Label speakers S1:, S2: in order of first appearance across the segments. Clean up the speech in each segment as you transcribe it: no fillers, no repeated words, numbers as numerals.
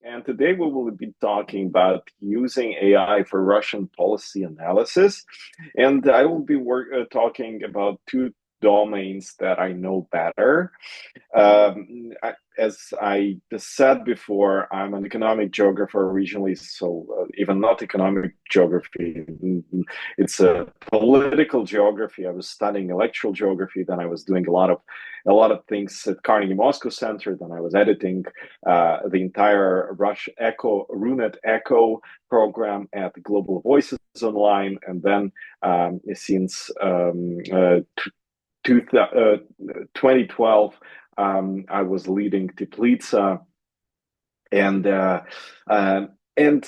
S1: and today we will be talking about using AI for Russian policy analysis. And I will be talking about two domains that I know better. As I said before, I'm an economic geographer originally, so even not economic geography, it's a political geography. I was studying electoral geography, then I was doing a lot of things at Carnegie Moscow Center. Then I was editing the entire Rush Echo RUNET Echo program at Global Voices Online, and then since 2012, I was leading Teplitsa, and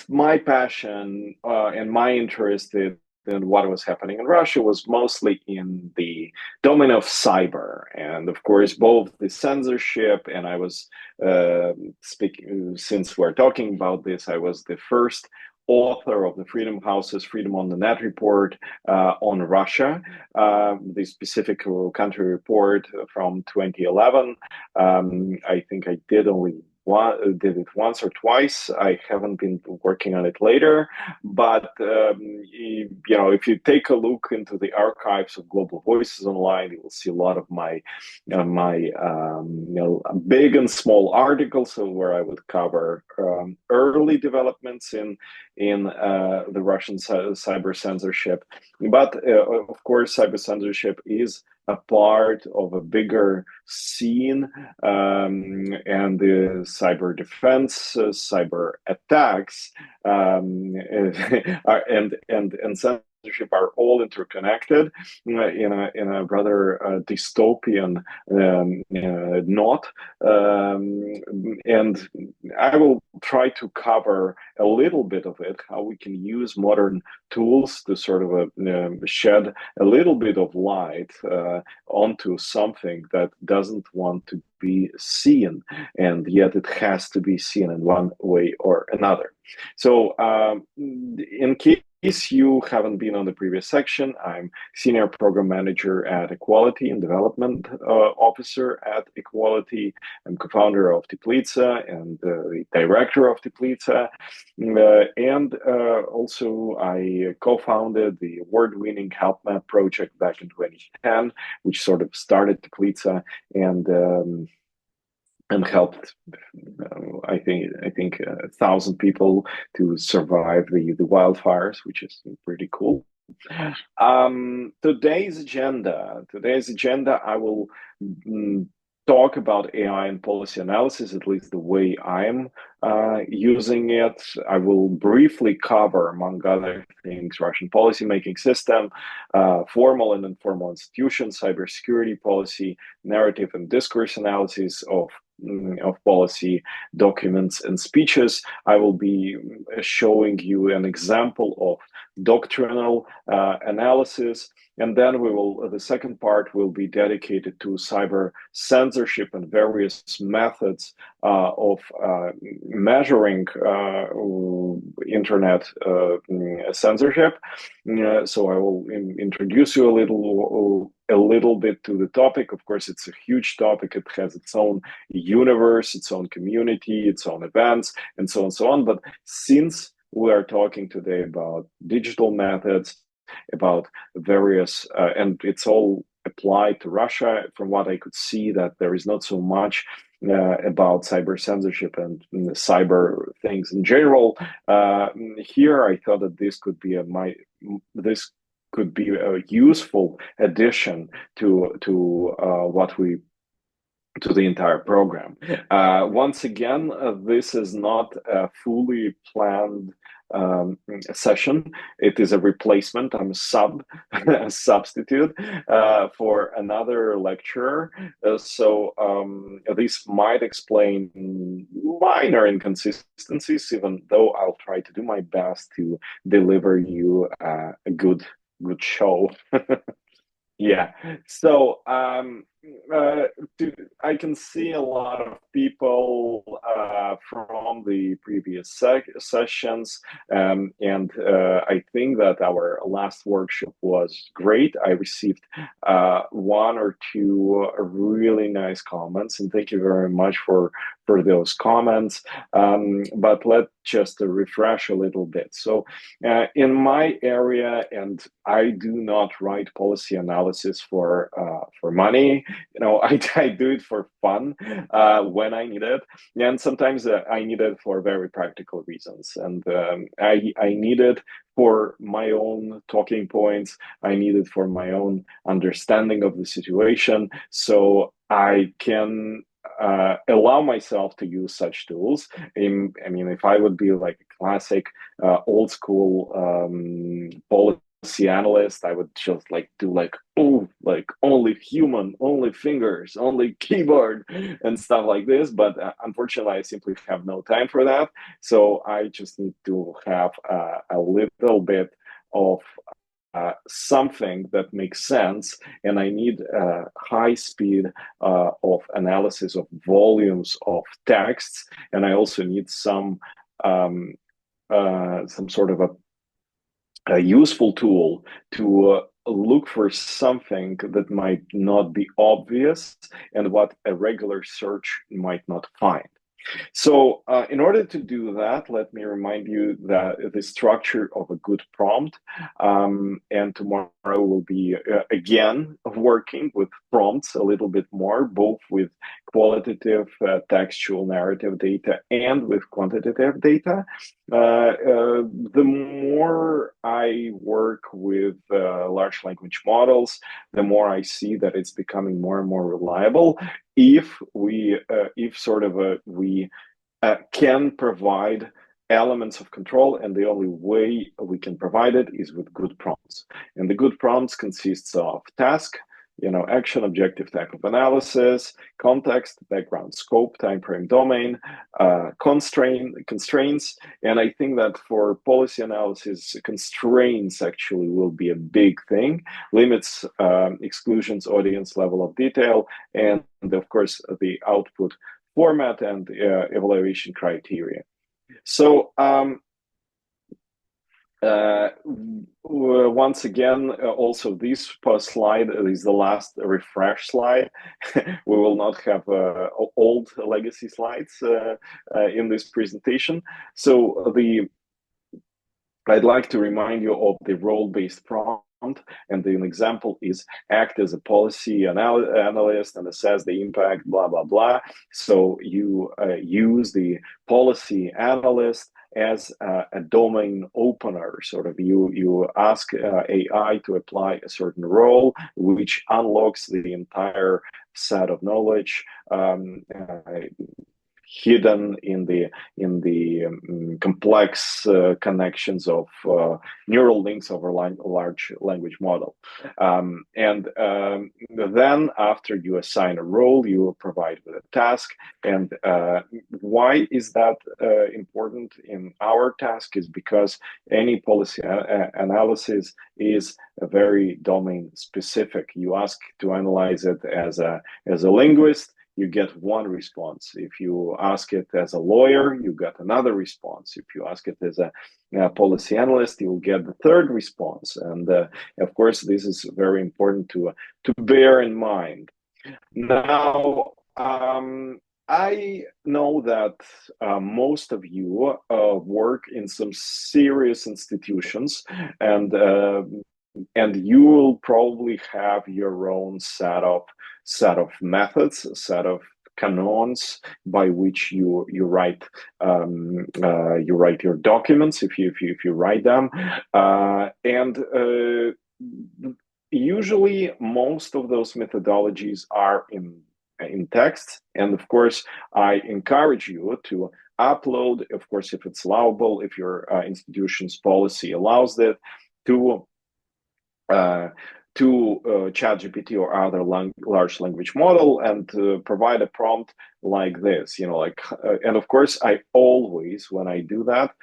S1: my passion and my interest in what was happening in Russia was mostly in the domain of cyber, and of course both the censorship. And I was speaking, since we're talking about this, I was the first author of the Freedom House's Freedom on the Net report on Russia, the specific country report from 2011. I think I did it once or twice. I haven't been working on it later, but if you take a look into the archives of Global Voices Online, you will see a lot of my big and small articles where I would cover early developments in the Russian cyber censorship. But of course, cyber censorship is a part of a bigger scene, and the cyber defense, cyber attacks, and censorship are all interconnected in a rather dystopian knot. And I will try to cover a little bit of it, how we can use modern tools to sort of shed a little bit of light onto something that doesn't want to be seen, and yet it has to be seen in one way or another. So in case you haven't been on the previous section, I'm Senior Program Manager at Equality and Development Officer at Equality. I'm co-founder of Teplitsa and the director of Teplitsa. And also I co-founded the award-winning HelpMap project back in 2010, which sort of started Teplitsa and helped, I think 1,000 people to survive the wildfires, which is pretty cool. Today's agenda, I will talk about AI and policy analysis, at least the way I'm using it. I will briefly cover, among other things, Russian policymaking system, formal and informal institutions, cybersecurity policy, narrative and discourse analysis of policy documents and speeches. I will be showing you an example of doctrinal analysis, and then the second part will be dedicated to cyber censorship and various methods of measuring internet censorship. So I will introduce you a little bit to the topic. Of course, it's a huge topic. It has its own universe, its own community, its own events, and so on and so on. But since we are talking today about digital methods, about various, and it's all applied to Russia, from what I could see, that there is not so much about cyber censorship and cyber things in general. Here, I thought that this could be a useful addition to the entire program. Once again, this is not a fully planned session. It is a replacement. I'm a substitute for another lecturer. So this might explain minor inconsistencies, even though I'll try to do my best to deliver you a good show. Yeah. So uh, I can see a lot of people from the previous sessions, and I think that our last workshop was great. I received one or two really nice comments, and thank you very much for those comments. But let's just refresh a little bit. So, in my area, and I do not write policy analysis for money. I do it for fun when I need it, and sometimes I need it for very practical reasons, and I need it for my own talking points. I need it for my own understanding of the situation, so I can allow myself to use such tools. I mean, if I would be like a classic old school policy analyst, I would just like do like, oh, like only human, only fingers, only keyboard and stuff like this. But unfortunately, I simply have no time for that. So I just need to have a little bit of something that makes sense, and I need high speed of analysis of volumes of texts, and I also need some sort of a useful tool to look for something that might not be obvious and what a regular search might not find. So in order to do that, let me remind you that the structure of a good prompt, and tomorrow will be again working with prompts a little bit more, both with qualitative textual narrative data and with quantitative data. The more I work with large language models, the more I see that it's becoming more and more reliable if we can provide elements of control, and the only way we can provide it is with good prompts. And the good prompts consists of task, action, objective, type of analysis, context, background, scope, time frame, domain, constraints. And I think that for policy analysis, constraints actually will be a big thing. Limits, exclusions, audience, level of detail, and of course the output format and evaluation criteria. So once again, also this slide is the last refresh slide. We will not have old legacy slides in this presentation. So I'd like to remind you of the role-based prompt, and an example is act as a policy analyst and assess the impact, blah, blah, blah. So you use the policy analyst as a domain opener. Sort of you ask AI to apply a certain role, which unlocks the entire set of knowledge hidden in the complex connections of neural links over a large language model. And then after you assign a role, you provide with a task. And why is that important in our task is because any policy analysis is very domain specific. You ask to analyze it as a linguist, you get one response. If you ask it as a lawyer, you get another response. If you ask it as a policy analyst, you will get the third response. And of course, this is very important to bear in mind. Now, I know that most of you work in some serious institutions, and you will probably have your own set of methods, a set of canons by which you write your documents if you write them, and usually most of those methodologies are in text. And of course, I encourage you to upload, of course, if it's allowable, if your institution's policy allows that, to ChatGPT or other large language model, and provide a prompt like this, and of course, I always, when I do that,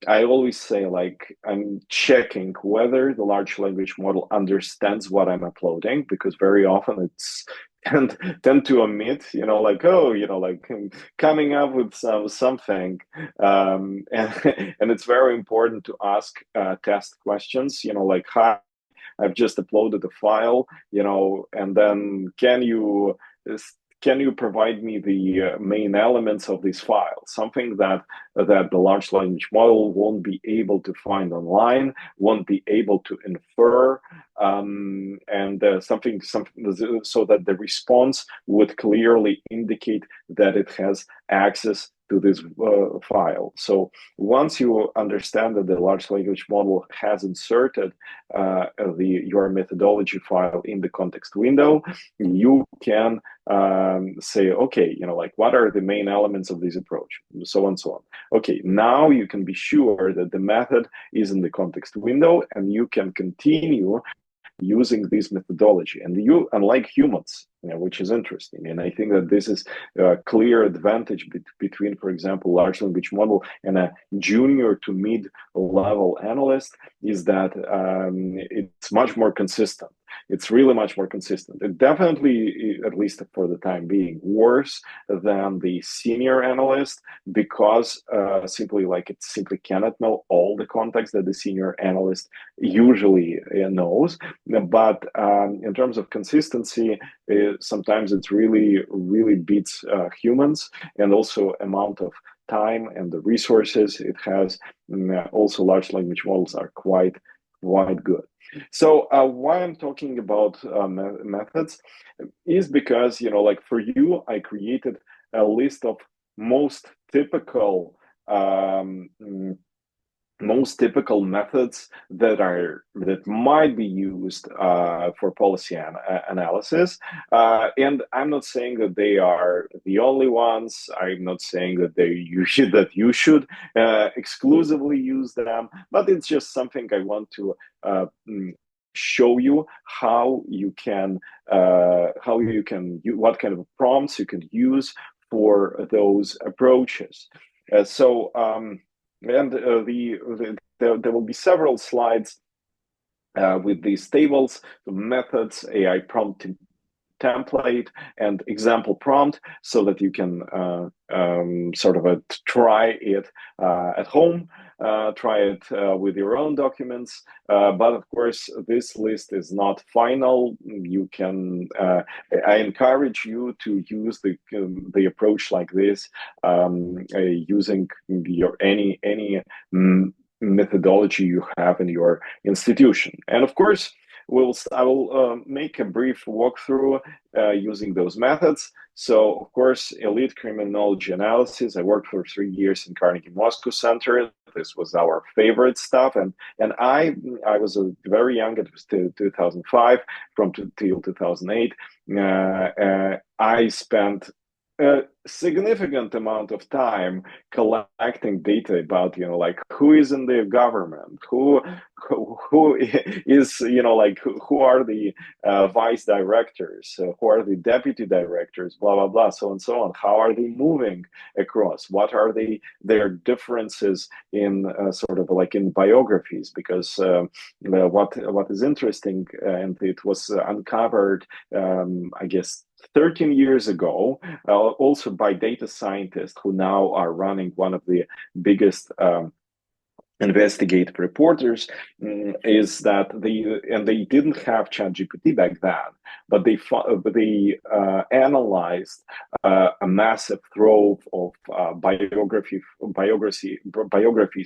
S1: I always say, like, I'm checking whether the large language model understands what I'm uploading, because very often it's and tend to omit, like, oh, like coming up with something, and it's very important to ask test questions, like, hi, I've just uploaded a file, and then can you provide me the main elements of this file? Something that the large language model won't be able to find online, won't be able to infer, and something so that the response would clearly indicate that it has access to this file. So once you understand that the large language model has inserted your methodology file in the context window, you can say, okay, like, what are the main elements of this approach, so on, so on. Okay, now you can be sure that the method is in the context window, and you can continue using this methodology. And you, unlike humans, which is interesting, and I think that this is a clear advantage between, for example, large language model and a junior to mid-level analyst, is that it's much more consistent. It's really much more consistent. It definitely, at least for the time being, worse than the senior analyst, because it simply cannot know all the context that the senior analyst usually knows. But in terms of consistency, sometimes it's really beats humans, and also amount of time and the resources it has. Also, large language models are quite good. So why I'm talking about methods is because, like, for you, I created a list of most typical methods that might be used for policy analysis, and I'm not saying that they are the only ones. I'm not saying that you should exclusively use them, but it's just something I want to show you how you can what kind of prompts you can use for those approaches. There will be several slides with these tables, methods, AI prompt template, and example prompt, so that you can try it at home, try it with your own documents. But of course, this list is not final. You can, I encourage you to use the approach like this, using any methodology you have in your institution. And of course, I will make a brief walkthrough using those methods. So, of course, elite criminology analysis. I worked for 3 years in Carnegie Moscow Center. This was our favorite stuff, and I was very young. It was 2005 till 2008. I spent a significant amount of time collecting data about, like, who is in the government, who is, who are the vice directors, who are the deputy directors, blah blah blah, so on and so on. How are they moving across? What are their differences in in biographies? Because what is interesting, and it was uncovered, I guess, 13 years ago, also by data scientists who now are running one of the biggest investigative reporters, is that they didn't have ChatGPT back then, but they analyzed a massive trove of biographies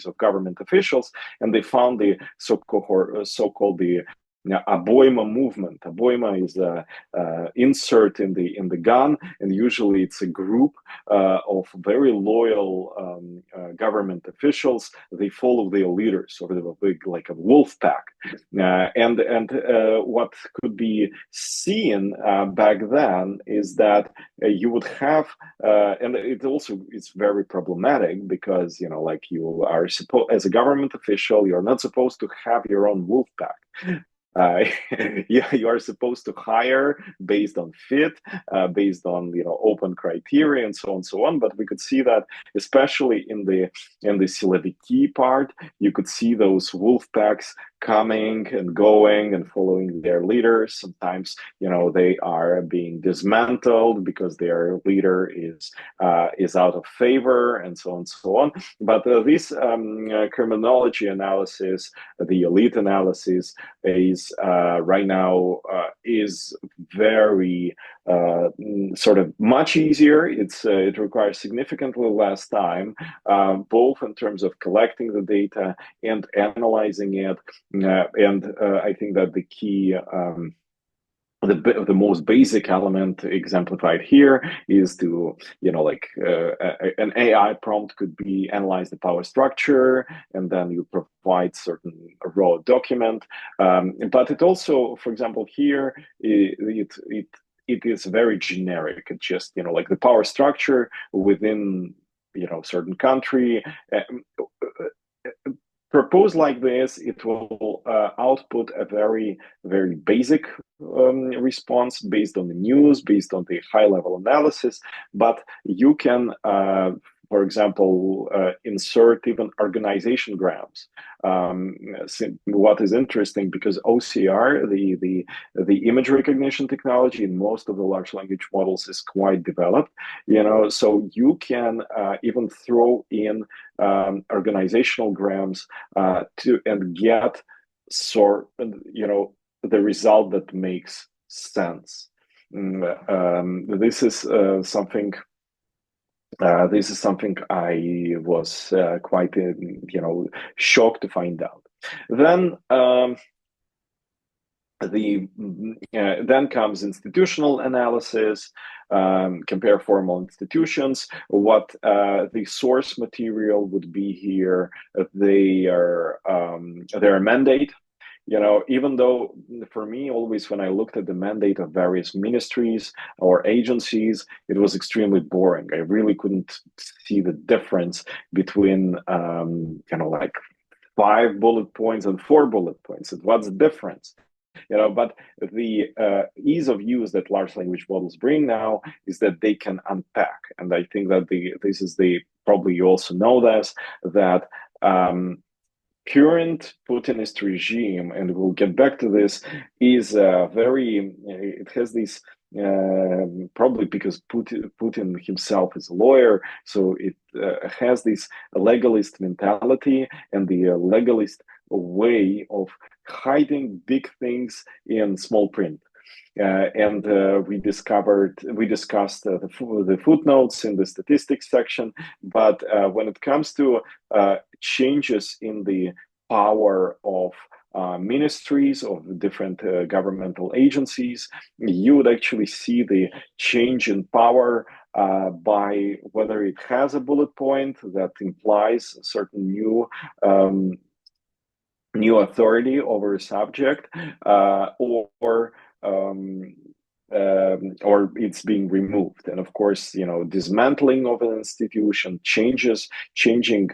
S1: of government officials, and they found the so-called Aboima movement. Aboima is a insert in the gun, and usually it's a group of very loyal government officials. They follow their leaders, sort of a big, like a wolf pack. And what could be seen back then is that you would have, and it also is very problematic, because you are supposed, as a government official, you're not supposed to have your own wolf pack. You are supposed to hire based on fit, based on open criteria, and so on and so on. But we could see that, especially in the Siloviki part, you could see those wolf packs coming and going and following their leaders. Sometimes, they are being dismantled because their leader is out of favor, and so on and so on. But this criminology analysis, the elite analysis, is right now is very sort of much easier. It requires significantly less time, both in terms of collecting the data and analyzing it. And I think that the key. The most basic element exemplified here is to, an AI prompt could be analyze the power structure, and then you provide certain raw document. But it also, for example, here, it is very generic. It's just, like the power structure within, certain country. Proposed like this, it will output a very, very basic response based on the news, based on the high-level analysis. But you can, for example, insert even organization graphs. What is interesting, because OCR, the image recognition technology in most of the large language models, is quite developed. So you can even throw in organizational graphs and get the result that makes sense. This is something. This is something I was quite, shocked to find out. Then then comes institutional analysis. Compare formal institutions. What the source material would be here? Their mandate. Even though for me, always when I looked at the mandate of various ministries or agencies, it was extremely boring. I really couldn't see the difference between, like 5 bullet points and 4 bullet points. What's the difference? But the ease of use that large language models bring now is that they can unpack. And I think that this is probably you also know this, that current Putinist regime, and we'll get back to this, is it has this, probably because Putin himself is a lawyer, so it has this legalist mentality and the legalist way of hiding big things in small print. And we discussed the footnotes in the statistics section. But when it comes to changes in the power of ministries, of different governmental agencies, you would actually see the change in power by whether it has a bullet point that implies a certain new authority over a subject, or it's being removed. And of course, dismantling of an institution, changing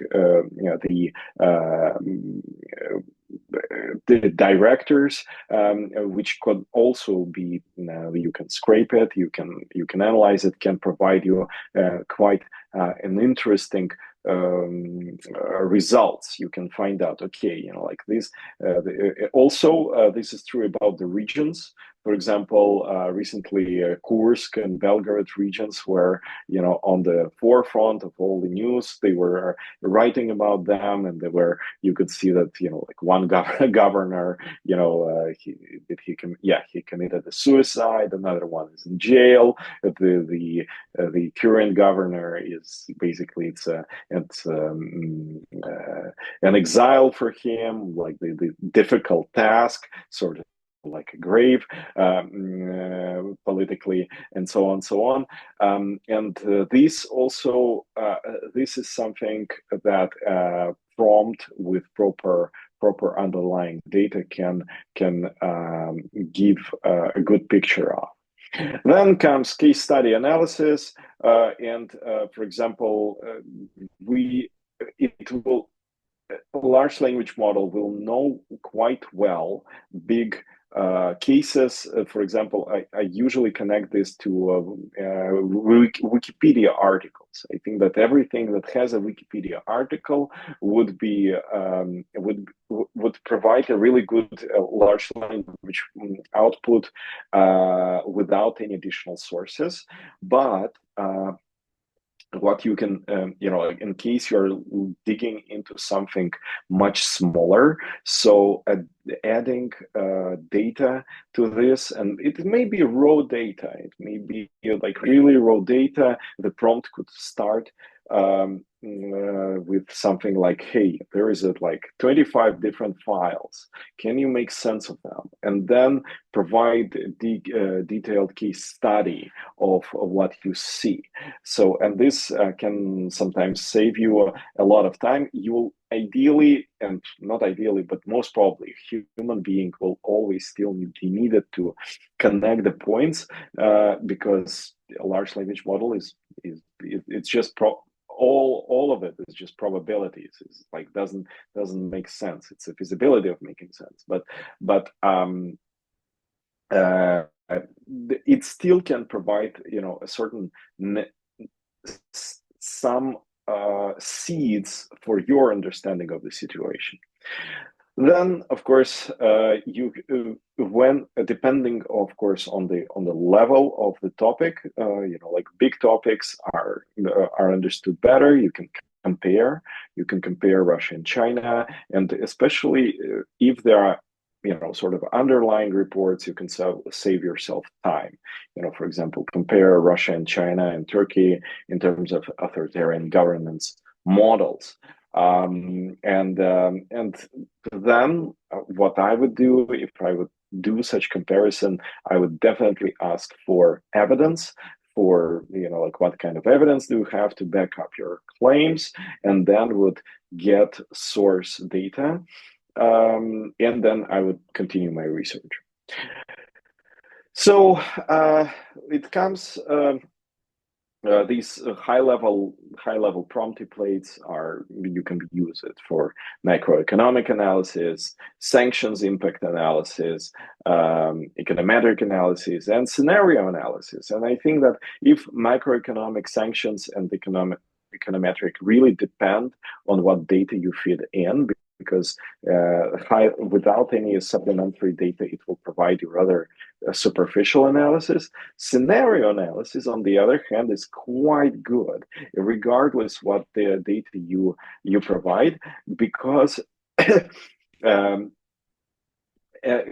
S1: the directors, which could also be, you can scrape it, you can analyze it, can provide you quite an interesting results. You can find out, okay, like this. Also, this is true about the regions. For example, recently Kursk and Belgorod regions were, on the forefront of all the news. They were writing about them, and you could see that, like one governor, he committed a suicide. Another one is in jail. The current governor is basically it's an exile for him, like the difficult task, sort of like a grave politically, and so on. And this also, this is something that prompt with proper underlying data can give a good picture of. Then comes case study analysis, and for example, a large language model will know quite well big cases. For example, I usually connect this to Wikipedia articles. I think that everything that has a Wikipedia article would be would provide a really good large language output without any additional sources, but what you can, in case you're digging into something much smaller, so adding data to this, and it may be raw data, it may be like really raw data. The prompt could start with something like, hey, there is like 25 different files, can you make sense of them? And then provide the detailed case study of what you see. So, and this can sometimes save you a lot of time. You will ideally, and not ideally, but most probably, human being will always still be needed to connect the points, because a large language model it's just all of it is just probabilities. It's like doesn't make sense. It's a feasibility of making sense, but it still can provide a certain some seeds for your understanding of the situation. Then, of course, when depending, of course, on the level of the topic, like big topics are understood better. You can compare Russia and China, and especially if there are sort of underlying reports, you can save yourself time. For example, compare Russia and China and Turkey in terms of authoritarian governance models. And then what I would do if I would do such comparison, I would definitely ask for evidence, for like what kind of evidence do you have to back up your claims, and then would get source data, and then I would continue my research. So it comes. These high-level prompt templates you can use it for macroeconomic analysis, sanctions impact analysis, econometric analysis, and scenario analysis. And I think that if macroeconomic sanctions and econometric really depend on what data you feed in, because without any supplementary data, it will provide you rather superficial analysis. Scenario analysis, on the other hand, is quite good, regardless what the data you provide, because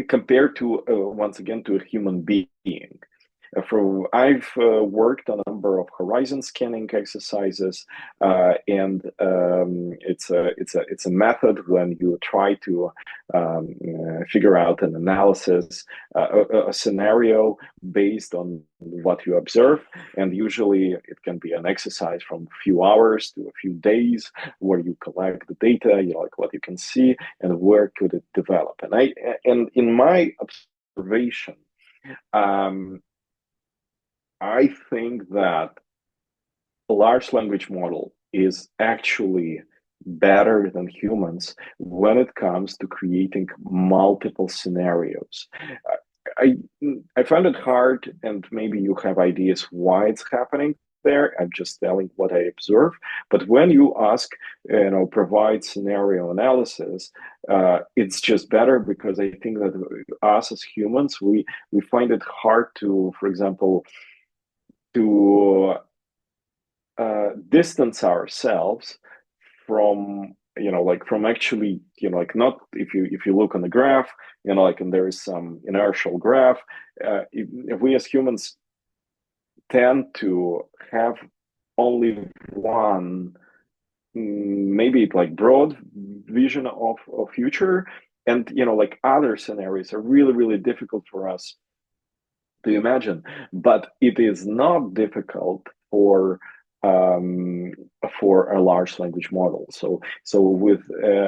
S1: compared to once again to a human being. I've worked on a number of horizon scanning exercises, and it's a method when you try to figure out an analysis, a scenario based on what you observe, and usually it can be an exercise from a few hours to a few days, where you collect the data, like what you can see and where could it develop. And in my observation, I think that a large language model is actually better than humans when it comes to creating multiple scenarios. I find it hard, and maybe you have ideas why it's happening there. I'm just telling what I observe. But when you ask, provide scenario analysis, it's just better, because I think that us as humans, we find it hard to, for example, to distance ourselves from from actually not, if you look on the graph, and there is some inertial graph, if we as humans tend to have only one, maybe like broad vision of future, and like other scenarios are really difficult for us to imagine. But it is not difficult for a large language model. So with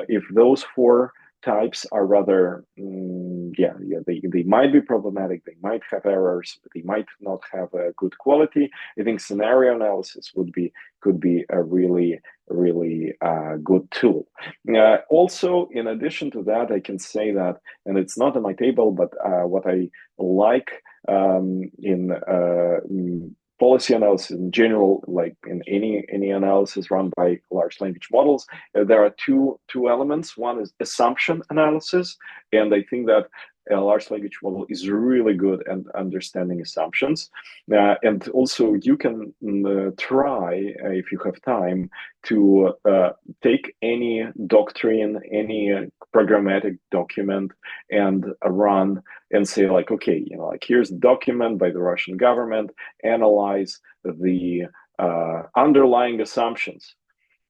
S1: if those four types are rather they might be problematic, they might have errors, they might not have a good quality, I think scenario analysis could be a really really good tool. Also, in addition to that, I can say that, and it's not on my table, but what I like in policy analysis in general, like in any analysis run by large language models, there are two elements. One is assumption analysis, and I think that a large language model is really good at understanding assumptions. And also, you can try, if you have time, to take any doctrine, any programmatic document, and run and say, like, okay, like here's a document by the Russian government, analyze the underlying assumptions.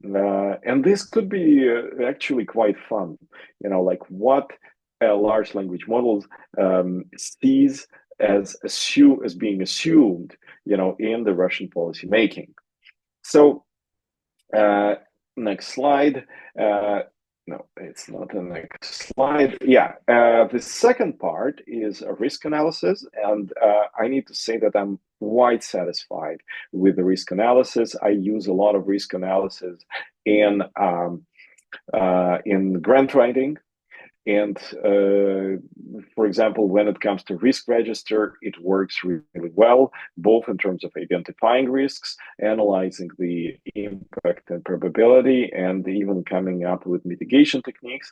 S1: And this could be actually quite fun, like what a large language model sees as being assumed, in the Russian policy making. So next slide. No, it's not the next slide. Yeah, the second part is a risk analysis, and I need to say that I'm quite satisfied with the risk analysis. I use a lot of risk analysis in grant writing. And for example, when it comes to risk register, it works really well, both in terms of identifying risks, analyzing the impact and probability, and even coming up with mitigation techniques.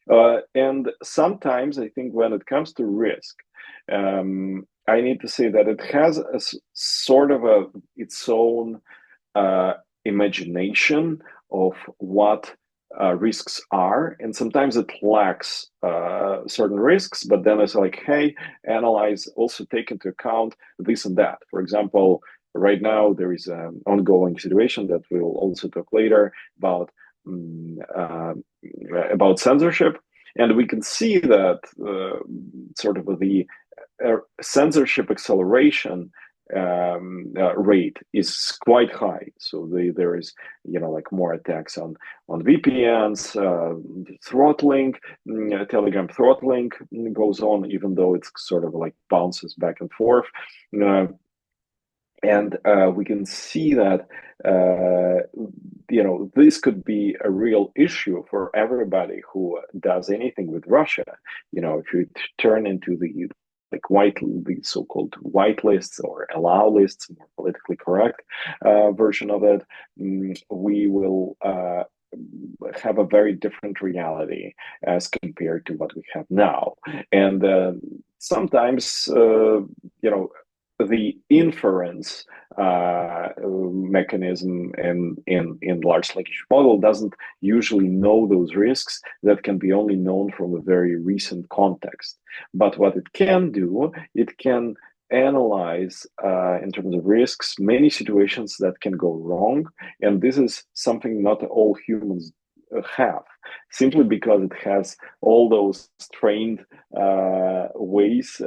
S1: And sometimes I think when it comes to risk, I need to say that it has a sort of its own imagination of what risks are, and sometimes it lacks certain risks, but then it's like, hey, analyze, also take into account this and that. For example, right now there is an ongoing situation that we'll also talk later about censorship, and we can see that sort of the censorship acceleration rate is quite high. So there is, like more attacks on VPNs, throttling, Telegram throttling goes on, even though it's sort of like bounces back and forth. And we can see that, this could be a real issue for everybody who does anything with Russia. If you turn into the so-called white lists or allow lists, more politically correct version of it, we will have a very different reality as compared to what we have now. And sometimes, the inference mechanism in large language model doesn't usually know those risks that can be only known from a very recent context. But what it can do, it can analyze in terms of risks many situations that can go wrong, and this is something not all humans have, simply because it has all those trained ways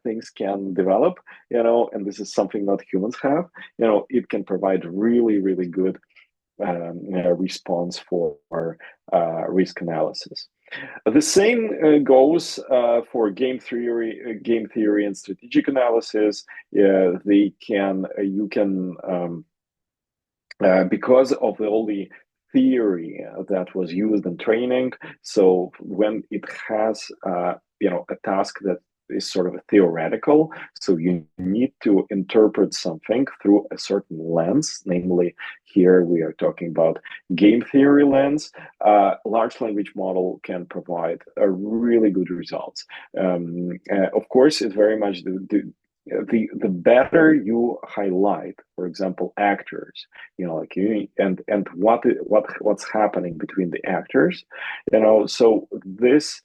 S1: things can develop, and this is something not humans have. It can provide really good response for risk analysis. The same goes for game theory and strategic analysis. You can because of all the theory that was used in training. So when it has a task that is sort of a theoretical, so you need to interpret something through a certain lens, namely here we are talking about game theory lens. Large language model can provide a really good results. Of course, it very much the better you highlight, for example, actors, and what's happening between the actors, so this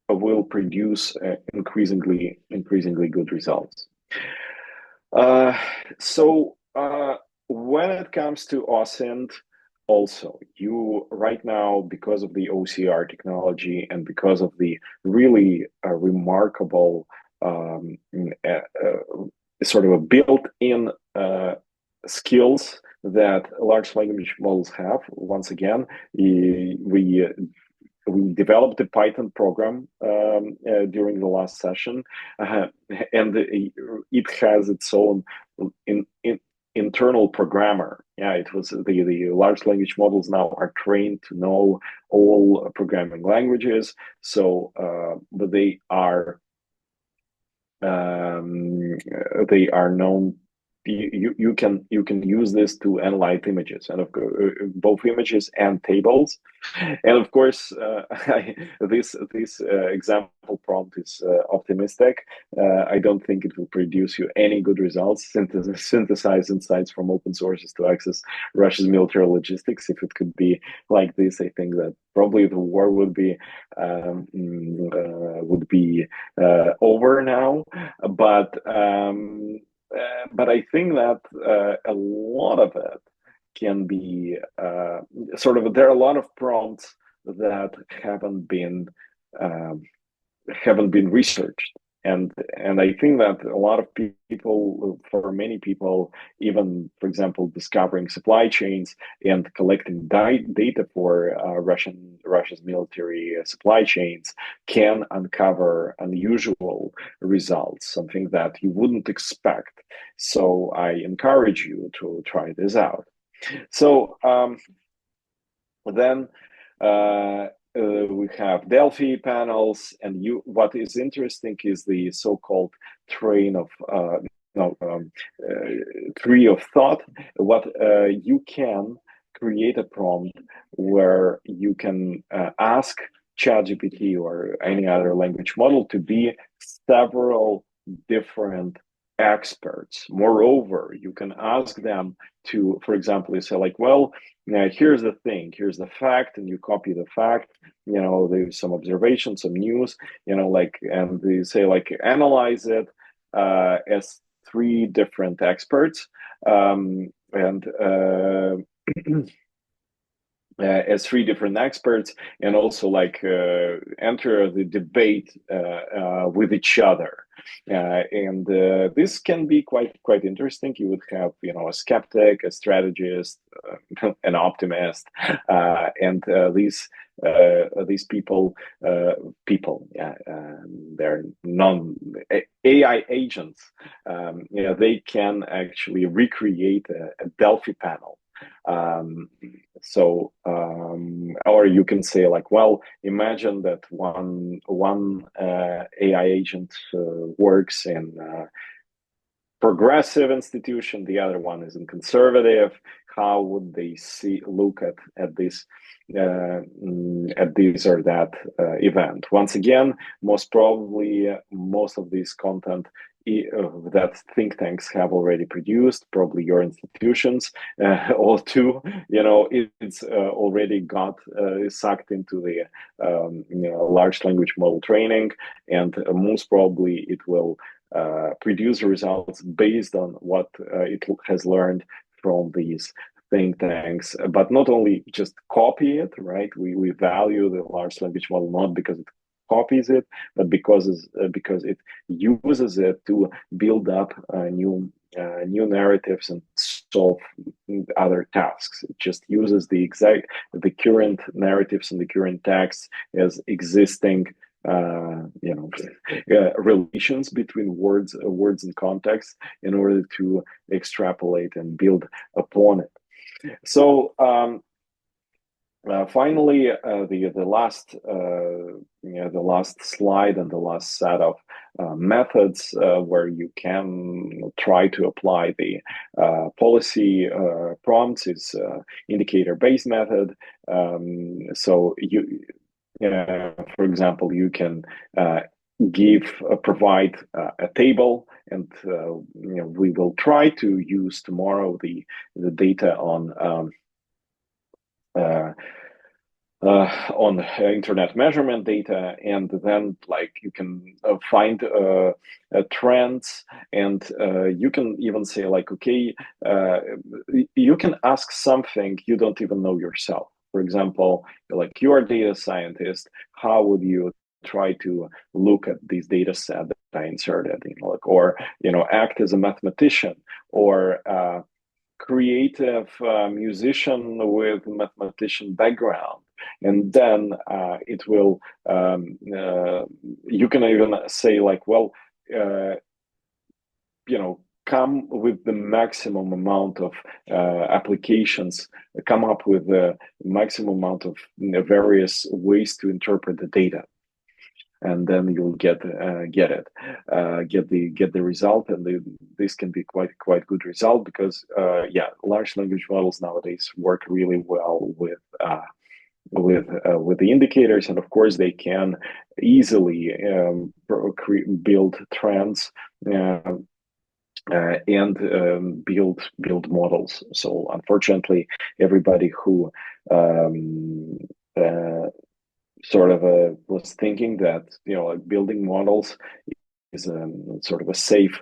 S1: will produce increasingly good results. So when it comes to OSINT, also, you right now, because of the OCR technology and because of the really remarkable sort of a built-in skills that large language models have. Once again, we developed a Python program during the last session, and it has its own internal programmer. Yeah, it was the large language models now are trained to know all programming languages. So but they are known. You can use this to analyze images, and of course, both images and tables. And of course, this example prompt is optimistic. I don't think it will produce you any good results. Synthesize insights from open sources to access Russia's military logistics. If it could be like this, I think that probably the war would be over now. But I think that a lot of it can be there are a lot of prompts that haven't been researched, and I think that a lot of people, for many people, even for example discovering supply chains and collecting data for Russia's military supply chains can uncover unusual results, something that you wouldn't expect. So I encourage you to try this out. So then we have Delphi panels, and what is interesting is the so-called train of tree of thought. What you can create a prompt where you can ask ChatGPT or any other language model to be several different experts. Moreover, you can ask them to, for example, you say like, well, here's the thing, here's the fact, and you copy the fact, there's some observations, some news, and they say like, analyze it as three different experts, and as three different experts, and also enter the debate with each other. And this can be quite interesting. You would have a skeptic, a strategist, an optimist, and these people, they're non AI agents. They can actually recreate a Delphi panel. Or you can say like, well, imagine that one AI agent works in progressive institution, the other one is in conservative. How would they look at this or that event? Once again, most probably most of this content that think tanks have already produced, probably your institutions or two, it's already got sucked into the large language model training, and most probably it will produce results based on what it has learned from these think tanks. But not only just copy it, right? We value the large language model not because it copies it, but because it uses it to build up new narratives and solve other tasks. It just uses the current narratives and the current texts as existing relations between words and context in order to extrapolate and build upon it. So finally, the last slide and the last set of methods where you can try to apply the policy prompts is indicator-based method. So for example, you can provide a table, and we will try to use tomorrow the data on internet measurement data, and then you can find trends, and you can even say like, okay, you can ask something you don't even know yourself. For example, like, you are a data scientist, how would you try to look at these data set that I inserted, or act as a mathematician, or creative musician with mathematician background, and then it will you can even say like, well, come with the maximum amount of applications, come up with the maximum amount of various ways to interpret the data, and then you'll get the result, and this can be quite good result, because yeah, large language models nowadays work really well with the indicators, and of course they can easily build trends. And build models. So unfortunately, everybody who sort of was thinking that like building models is sort of a safe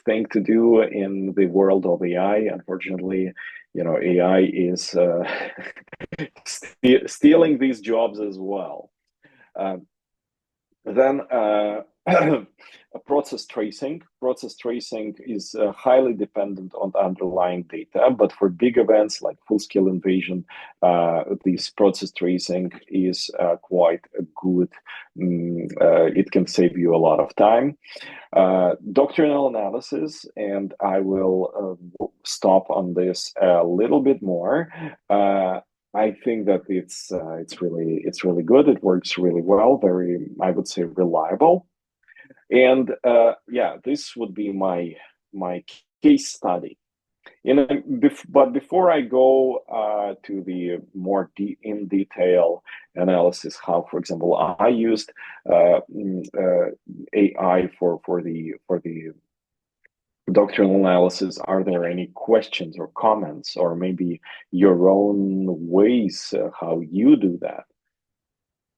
S1: thing to do in the world of AI. Unfortunately, AI is stealing these jobs as well. Then process tracing. Process tracing is highly dependent on the underlying data, but for big events like full-scale invasion, this process tracing is quite good. It can save you a lot of time. Doctrinal analysis, and I will stop on this a little bit more. I think that it's really good. It works really well. Very, I would say, reliable. And yeah, this would be my case study. But before I go to the more in detail analysis, how, for example, I used AI for the doctrinal analysis, are there any questions or comments, or maybe your own ways how you do that,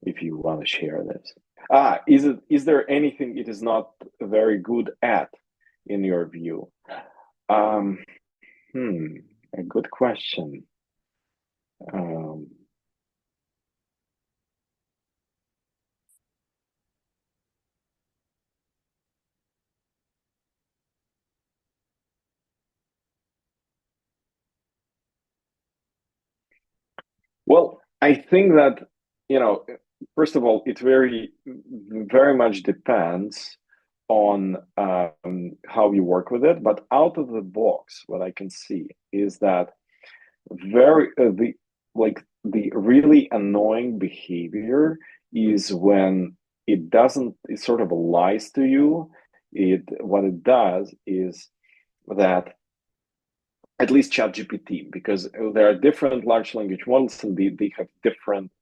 S1: if you want to share this? Is there anything it is not very good at, in your view? A good question. Well, I think that, first of all, it very much depends on how you work with it. But out of the box, what I can see is that the really annoying behavior is when it sort of lies to you. What it does is that, at least ChatGPT, because there are different large language models and they have different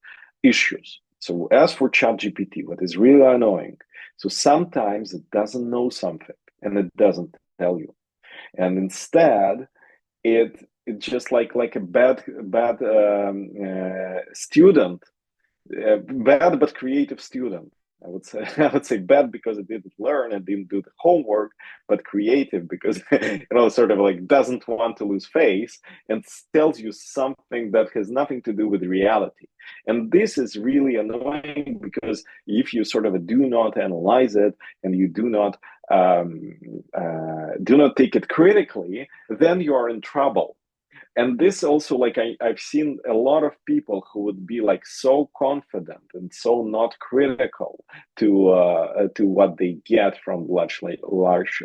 S1: issues. So as for ChatGPT, what is really annoying, so sometimes it doesn't know something and it doesn't tell you, and instead it's just like a bad student, bad but creative student. I would say bad because it didn't learn and didn't do the homework, but creative because sort of like doesn't want to lose face and tells you something that has nothing to do with reality. And this is really annoying, because if you sort of do not analyze it and you do not take it critically, then you are in trouble. And this also, like, I've seen a lot of people who would be like so confident and so not critical to what they get from large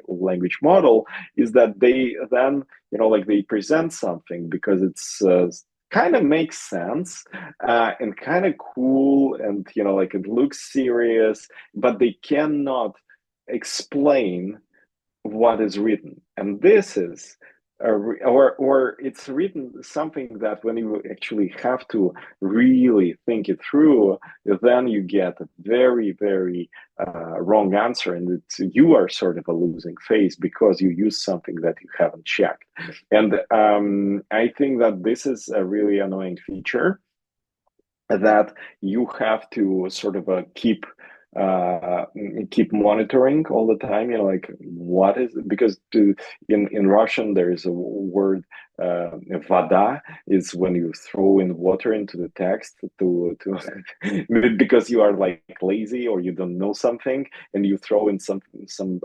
S1: language model, is that they then like they present something because it's kind of makes sense and kind of cool, and like it looks serious, but they cannot explain what is written. And this is or it's written something that when you actually have to really think it through, then you get a very wrong answer, and you are sort of a losing face because you use something that you haven't checked. And I think that this is a really annoying feature that you have to sort of keep monitoring all the time. Like, what is, because in Russian there is a word, voda, is when you throw in water into the text to because you are like lazy or you don't know something, and you throw in some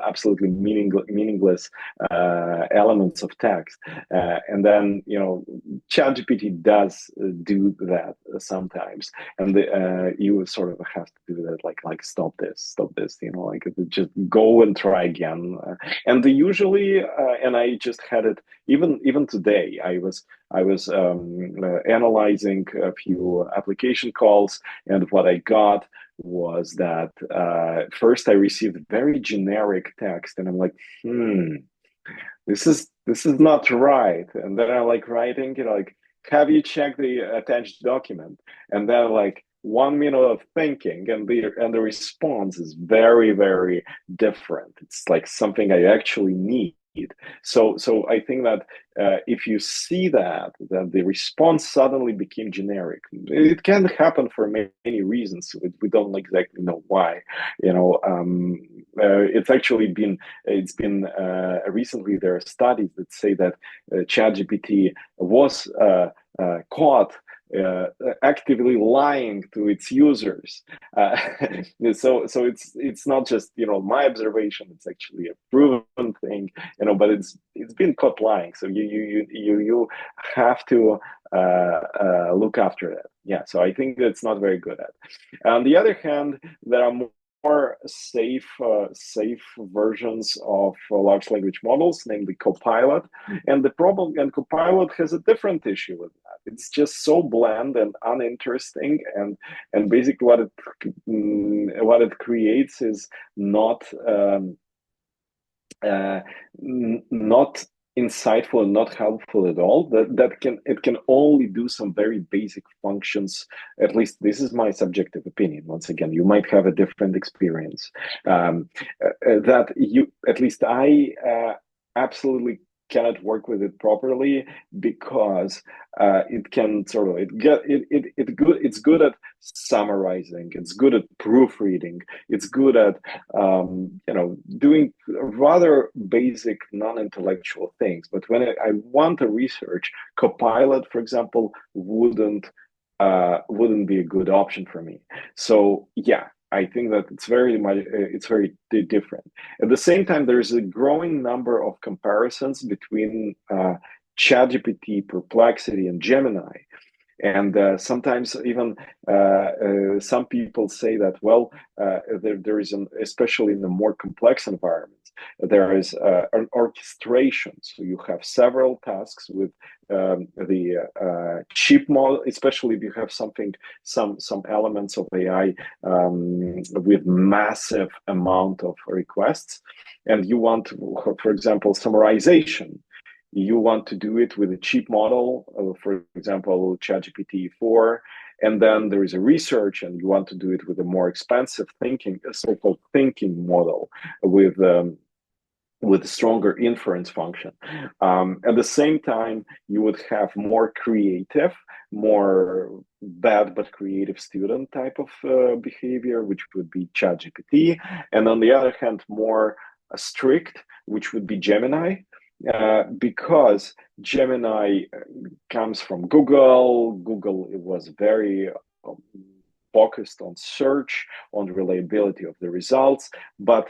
S1: absolutely meaningless elements of text, and then ChatGPT does do that sometimes, and you sort of have to do that, like stop this, like just go and try again. And usually, and I just had it even today. I was analyzing a few application calls, and what I got was that first I received very generic text, and I'm like, this is not right. And then I like writing, like, have you checked the attached document? And then like 1 minute of thinking, and the response is very, very different. It's like something I actually need. So I think that if you see that the response suddenly became generic, it can happen for many reasons. We don't exactly know why. It's been recently there are studies that say that ChatGPT was caught actively lying to its users. Uh, so it's not just my observation; it's actually a proven thing. But it's been caught lying. So you have to look after that. Yeah. So I think that's not very good at. On the other hand, there are more safe versions of large language models, namely Copilot. And the problem, and Copilot has a different issue with that. It's just so bland and uninteresting, and basically what it creates is not not insightful and not helpful at all. It can only do some very basic functions. At least this is my subjective opinion. Once again, you might have a different experience. That you, at least I, absolutely cannot work with it properly, because it can sort of it's good at summarizing, it's good at proofreading, it's good at doing rather basic non-intellectual things. But when I want to research, Copilot, for example, wouldn't be a good option for me. So yeah, I think that it's very different. At the same time, there's a growing number of comparisons between ChatGPT, Perplexity, and Gemini. And sometimes even some people say that, well, there is especially in the more complex environments, there is an orchestration. So you have several tasks with the cheap model, especially if you have some elements of AI with massive amount of requests, and you want, for example, summarization. You want to do it with a cheap model, for example, ChatGPT-4, and then there is a research, and you want to do it with a more expensive so-called thinking model with stronger inference function. At the same time, you would have more creative, more bad but creative student type of behavior, which would be ChatGPT, and on the other hand, more strict, which would be Gemini. Because Gemini comes from Google. Google, it was very focused on search, on the reliability of the results. But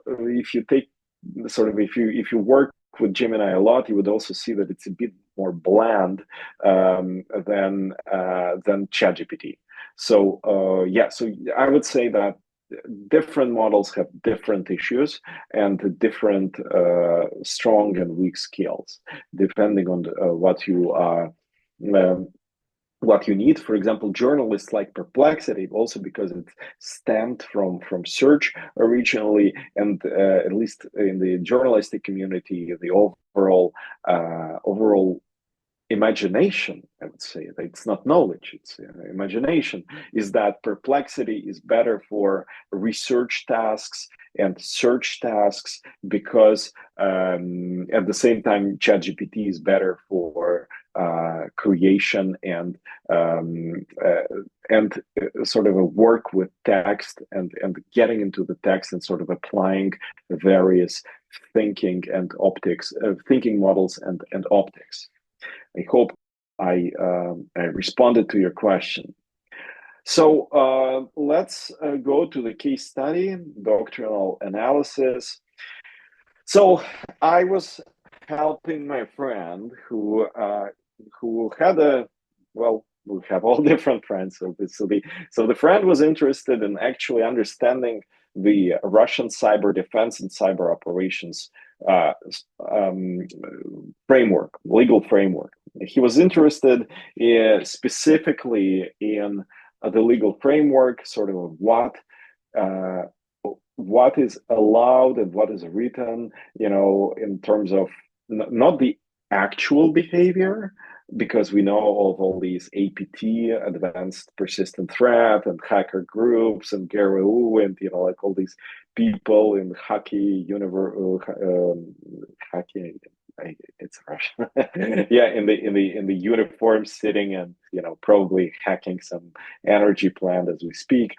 S1: if you take if you work with Gemini a lot, you would also see that it's a bit more bland than ChatGPT. So so I would say that different models have different issues and different strong and weak skills, depending on what you need. For example, journalists like Perplexity, also because it stemmed from search originally, and at least in the journalistic community, the overall imagination, I would say, that it's not knowledge, it's imagination, is that Perplexity is better for research tasks and search tasks, because at the same time ChatGPT is better for creation and sort of a work with text and getting into the text and sort of applying various thinking models and optics. I hope I responded to your question. So let's go to the case study, doctrinal analysis. So I was helping my friend who had a we have all different friends. So the friend was interested in actually understanding the Russian cyber defense and cyber operations uh, um, framework, legal framework. He was interested specifically in the legal framework, sort of uh, what is allowed and what is written, in terms of not the actual behavior, because we know of all these APT, advanced persistent threat, and hacker groups, and GRU, and like all these people in hacky universe, hacky. It's Russian. Yeah, in the uniform, sitting and probably hacking some energy plant as we speak,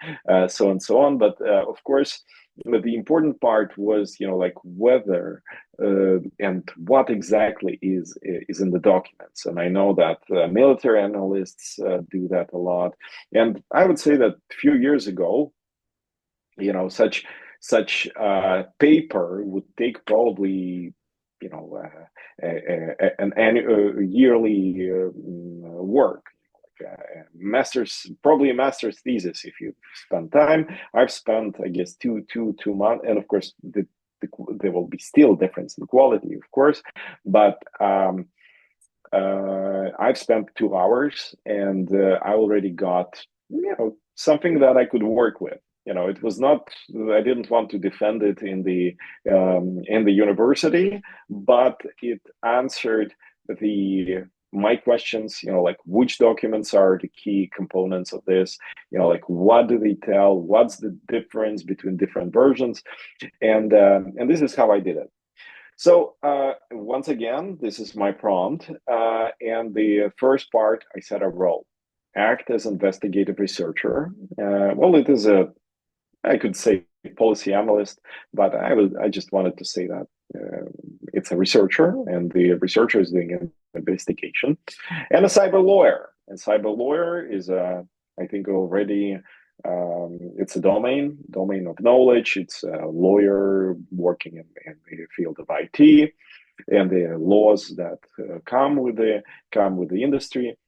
S1: so and so on. But of course, the important part was like whether and what exactly is in the documents. And I know that military analysts do that a lot. And I would say that a few years ago, such paper would take probably an annual yearly work, probably a master's thesis if you spend time. I've spent, I guess, two months, and of course there will be still difference in quality, of course, but I've spent 2 hours, and I already got something that I could work with. It was not. I didn't want to defend it in the university, but it answered my questions. Like which documents are the key components of this. Like what do they tell? What's the difference between different versions? And this is how I did it. So once again, this is my prompt, and the first part I set a role: act as investigative researcher. Well, it is I could say policy analyst, but I just wanted to say that it's a researcher, and the researcher is doing an investigation, and a cyber lawyer. And cyber lawyer is I think already it's a domain of knowledge. It's a lawyer working in the field of IT and the laws that come with the industry.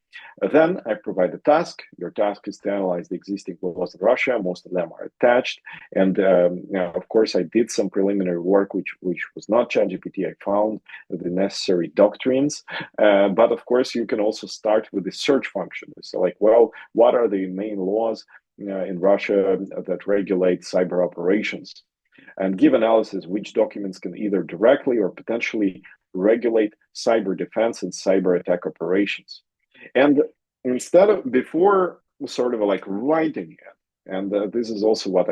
S1: Then I provide a task. Your task is to analyze the existing laws in Russia. Most of them are attached. And of course, I did some preliminary work, which was not ChatGPT. I found the necessary doctrines. But of course, you can also start with the search function. So like, well, what are the main laws in Russia that regulate cyber operations? And give analysis which documents can either directly or potentially regulate cyber defense and cyber attack operations. And instead of before sort of like writing it, and this is also what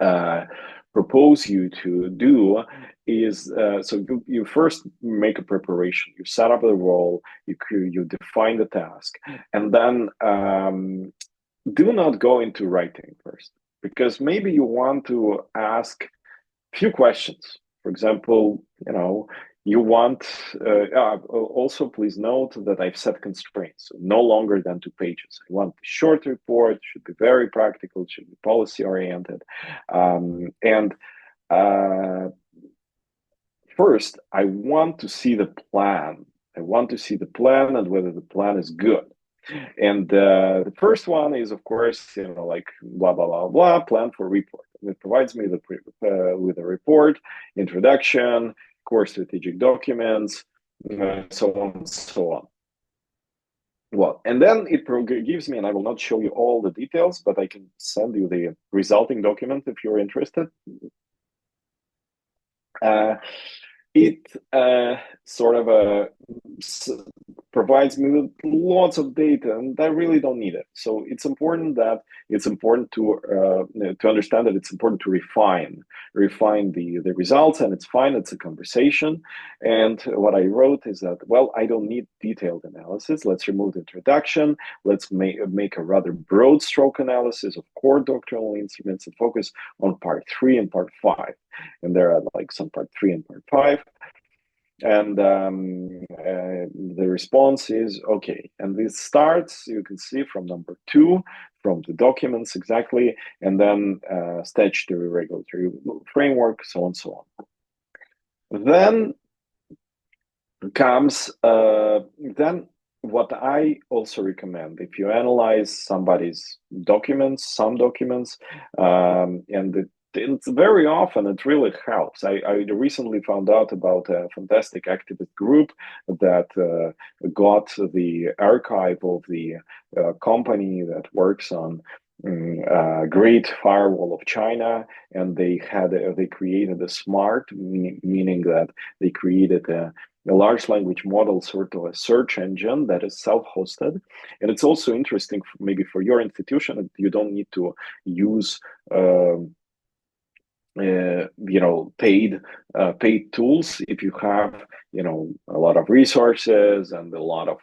S1: I propose you to do is so you first make a preparation, you set up the role, you define the task, and then do not go into writing first, because maybe you want to ask a few questions. For example, you want, also please note that I've set constraints, so no longer than 2 pages. I want a short report, should be very practical, should be policy oriented. And first, I want to see the plan. I want to see the plan and whether the plan is good. And the first one is, of course, like blah, blah, blah, blah, plan for report. And it provides me with a report, introduction, core strategic documents, so on and so on. Well, and then it gives me, and I will not show you all the details, but I can send you the resulting document if you're interested. It sort of provides me with lots of data, and I really don't need it. So it's important to understand that it's important to refine the results, and it's fine. It's a conversation. And what I wrote is that, well, I don't need detailed analysis. Let's remove the introduction. Let's make a rather broad stroke analysis of core doctrinal instruments and focus on part 3 and part 5. And there are like some part 3 and part 5. And the response is okay. And this starts, you can see, from number 2, from the documents exactly, and then statutory regulatory framework, so on and so on. Then comes then what I also recommend, if you analyze somebody's documents, some documents, and it's very often it really helps. I recently found out about a fantastic activist group that got the archive of the company that works on Great Firewall of China, and they created a smart, meaning that they created a large language model, sort of a search engine that is self-hosted. And it's also interesting, maybe for your institution, that you don't need to use paid tools if you have a lot of resources and a lot of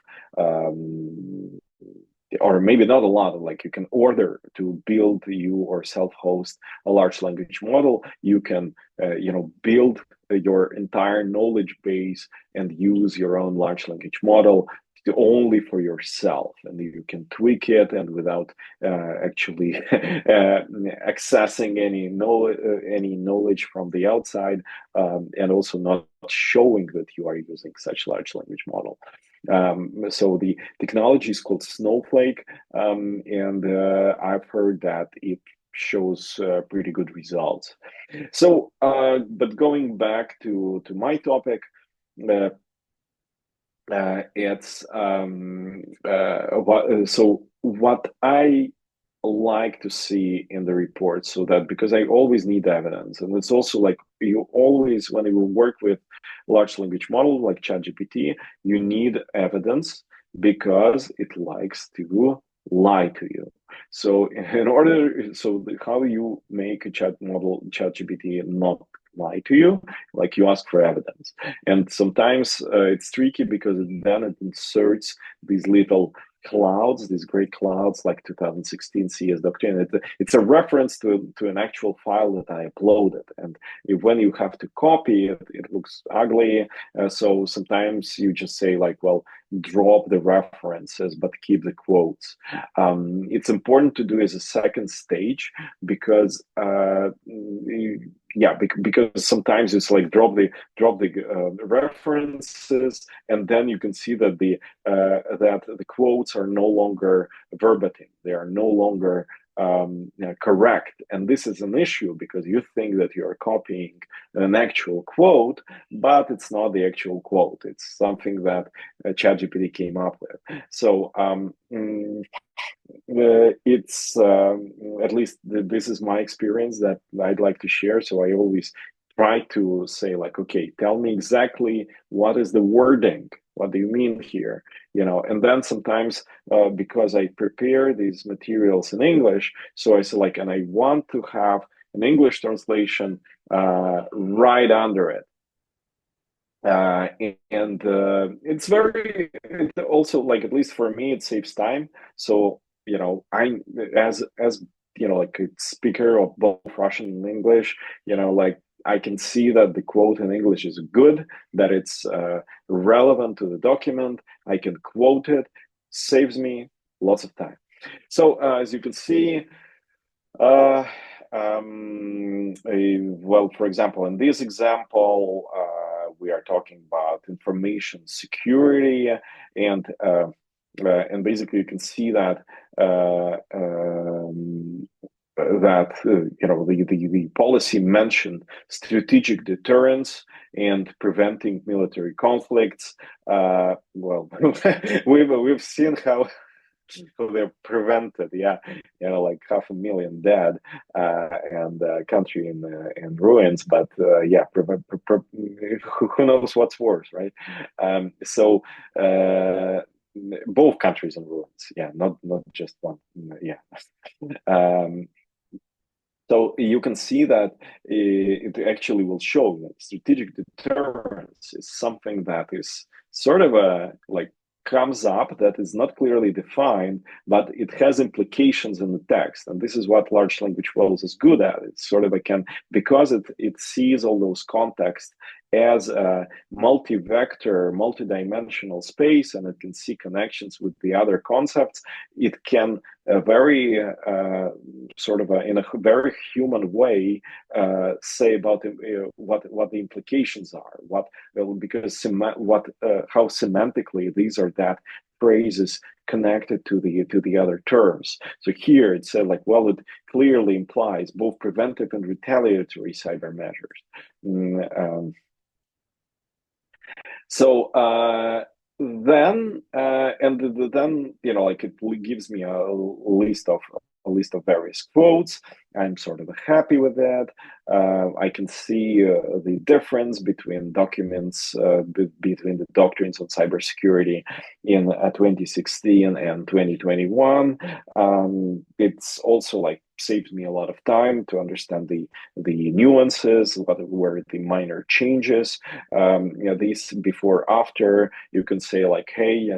S1: or maybe not a lot, like you can order to build you or self-host a large language model. You can build your entire knowledge base and use your own large language model only for yourself, and you can tweak it and without actually accessing any knowledge from the outside, and also not showing that you are using such large language model. So the technology is called Snowflake, and I've heard that it shows pretty good results. So, but going back to my topic, uh, it's what I like to see in the report, so that because I always need evidence, and it's also like you always, when you work with large language model like ChatGPT, you need evidence because it likes to lie to you. So how you make a ChatGPT not lie to you? Like you ask for evidence, and sometimes it's tricky because then it inserts these little clouds, these great clouds, like 2016 CS doctrine. It's a reference to an actual file that I uploaded, and when you have to copy it, it looks ugly. So sometimes you just say like, well, drop the references but keep the quotes. It's important to do as a second stage because because sometimes it's like drop the references, and then you can see that the quotes are no longer verbatim, they are no longer correct. And this is an issue because you think that you are copying an actual quote, but it's not the actual quote. It's something that ChatGPT came up with. So it's at least this is my experience that I'd like to share. So I always try to say like, okay, tell me exactly what is the wording. What do you mean here? And then sometimes because I prepare these materials in English, so I say like, and I want to have an English translation right under it. It's also like, at least for me, it saves time. So I, as like a speaker of both Russian and English, like I can see that the quote in English is good, that it's relevant to the document. I can quote it, saves me lots of time. So as you can see, uh, well, for example, in this example, we are talking about information security, and basically you can see that the policy mentioned strategic deterrence and preventing military conflicts. Well, we've seen how they're prevented. Yeah, like 500,000 dead, and country in ruins. But who knows what's worse, right? So both countries in ruins. Yeah, not just one. Yeah. Um, so you can see that it actually will show that strategic deterrence is something that is sort of like comes up that is not clearly defined, but it has implications in the text. And this is what large language models is good at. It's sort of because it sees all those contexts as a multi-vector, multi-dimensional space, and it can see connections with the other concepts. It can very sort of in a very human way say about what the implications are, because how semantically these or that phrases connected to the other terms. So here it said like, well, it clearly implies both preventive and retaliatory cyber measures. So then like it gives me a list of various quotes. I'm sort of happy with that. I can see the difference between documents between the doctrines on cybersecurity in 2016 and 2021. It's also like saved me a lot of time to understand the nuances, what were the minor changes. These before after, you can say like, hey,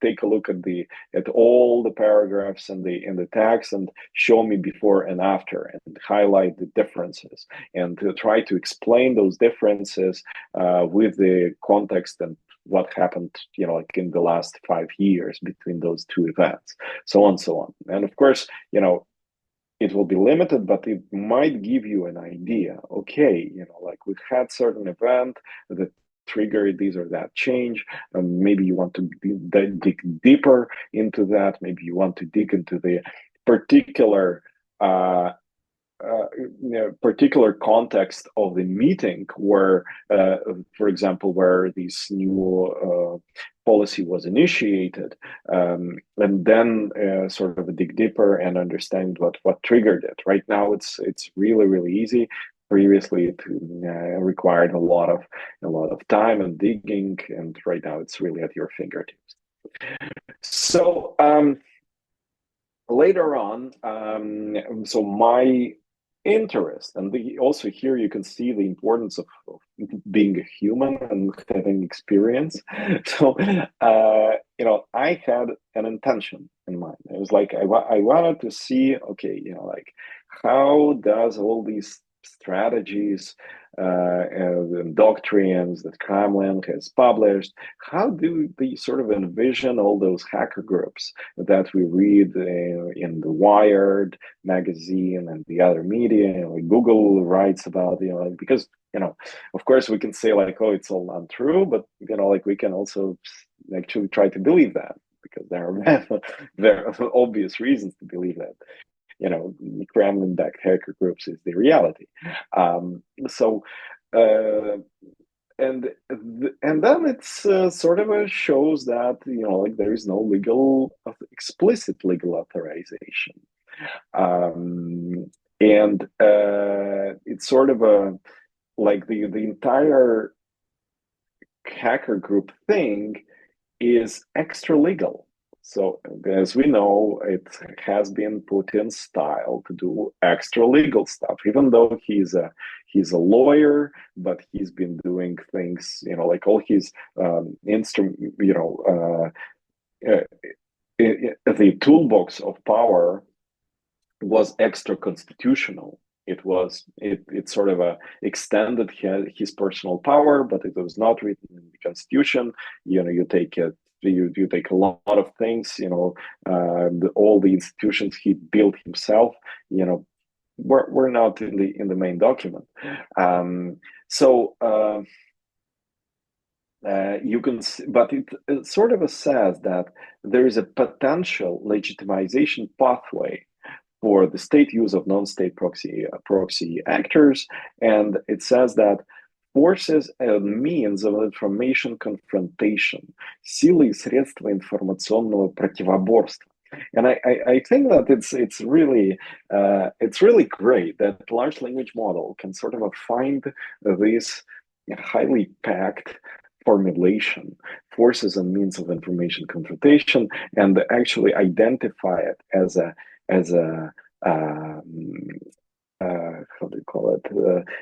S1: take a look at all the paragraphs in the text and show me before and after and highlight the differences and to try to explain those differences with the context and what happened, like in the last 5 years between those two events, so on and so on. And of course, it will be limited, but it might give you an idea. Okay, like we've had certain event that trigger this or that change. Maybe you want to dig deeper into that. Maybe you want to dig into the particular particular context of the meeting where, for example, where this new policy was initiated, and then sort of dig deeper and understand what triggered it. Right now, it's really easy. Previously, it required a lot of time and digging, and right now it's really at your fingertips. So later on, so my interest, and also here you can see the importance of being a human and having experience. So I had an intention in mind. It was like I wanted to see, okay, like how does all these strategies and doctrines that Kremlin has published, how do they sort of envision all those hacker groups that we read in the Wired magazine and the other media, like Google writes about, because, of course we can say like, oh, it's all untrue, but, like we can also actually try to believe that because there are obvious reasons to believe that. Kremlin-backed hacker groups is the reality. So, and then it's sort of shows that like there is no explicit legal authorization, and it's sort of like the entire hacker group thing is extra legal. So as we know, it has been Putin's style to do extra legal stuff, even though he's a lawyer, but he's been doing things, like all his instrument, the toolbox of power was extra constitutional. It sort of extended his personal power, but it was not written in the constitution. You take it. You take a lot of things, all the institutions he built himself, were not in the main document. So you can see, but it sort of says that there is a potential legitimization pathway for the state use of non-state proxy actors, and it says that forces and means of information confrontation, силы и средства информационного противоборства. And I think that it's really great that large language model can sort of find this highly packed formulation, forces and means of information confrontation, and actually identify it as a how do you call it,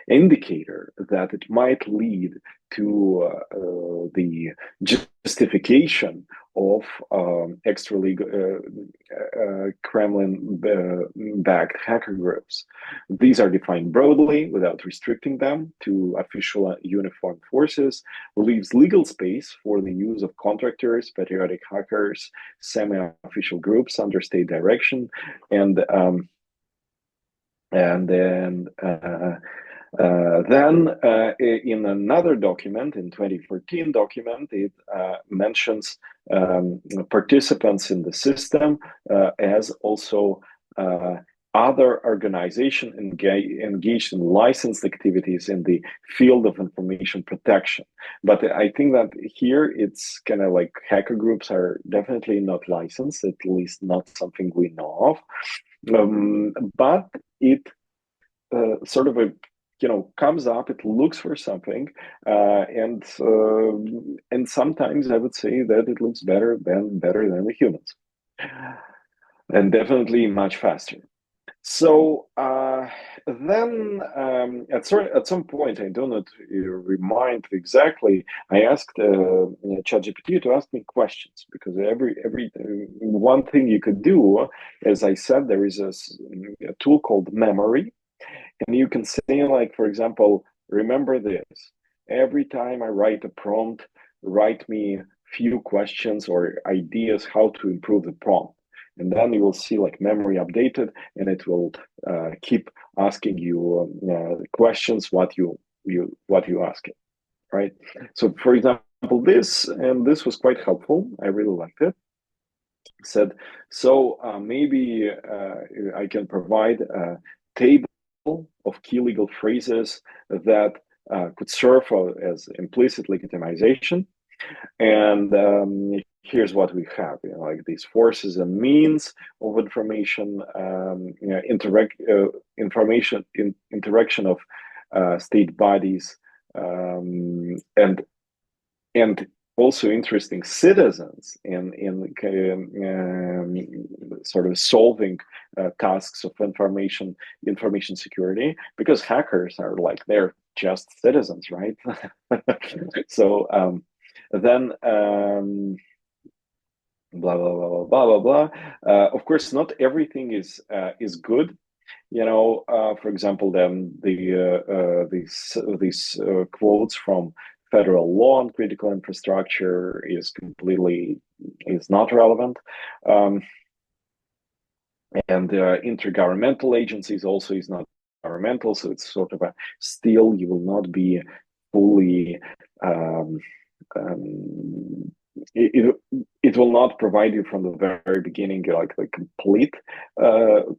S1: indicator that it might lead to the justification of extra legal Kremlin-backed hacker groups. These are defined broadly without restricting them to official uniformed forces, leaves legal space for the use of contractors, patriotic hackers, semi-official groups under state direction, and then Then in another document, in 2014 document, it mentions participants in the system as also other organization engaged in licensed activities in the field of information protection. But I think that here it's kind of like hacker groups are definitely not licensed, at least not something we know of. But it sort of a comes up, it looks for something, and sometimes I would say that it looks better than the humans, and definitely much faster. So then at some point, I do not remind exactly, I asked ChatGPT to ask me questions, because every one thing you could do, as I said, there is a tool called memory. And you can say, like, for example, remember this. Every time I write a prompt, write me few questions or ideas how to improve the prompt. And then you will see like memory updated, and it will keep asking you questions what you ask it, right? So, for example, this was quite helpful. I really liked it. Said, so maybe I can provide a table of key legal phrases that could serve as implicit legitimization. And here's what we have, like these forces and means of information, interaction of state bodies, and also interesting citizens in sort of solving tasks of information security, because hackers are like, they're just citizens, right? So then blah blah blah blah blah blah. Of course, not everything is good. For example, then these quotes from federal law on critical infrastructure is not relevant. And intergovernmental agencies also is not governmental, so it's sort of still, you will not be fully it will not provide you from the very beginning like the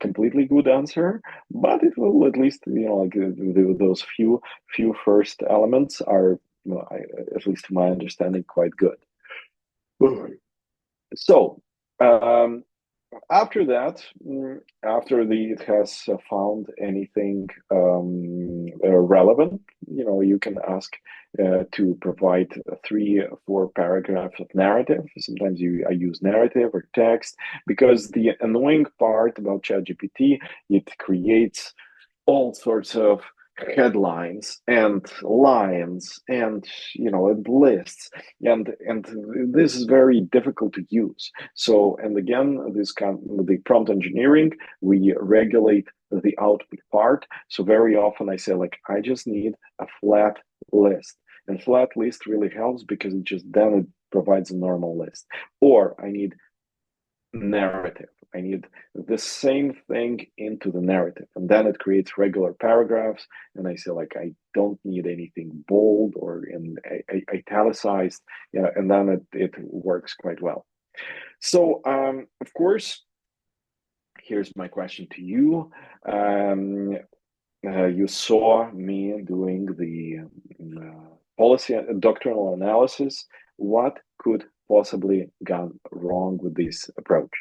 S1: completely good answer, but it will at least, like those few first elements are, at least to my understanding, quite good. So after that, it has found anything relevant, you can ask to provide 3 or 4 paragraphs of narrative. Sometimes I use narrative or text, because the annoying part about ChatGPT, it creates all sorts of headlines and lines and and lists, and this is very difficult to use. So, and again, the prompt engineering, we regulate the output part. So very often I say, like, I just need a flat list, and flat list really helps because it provides a normal list. Or I need narrative. I need the same thing into the narrative, and then it creates regular paragraphs. And I say, like, I don't need anything bold or in italicized, and then it works quite well. So, of course, here's my question to you. You saw me doing the policy doctrinal analysis. What could possibly gone wrong with this approach?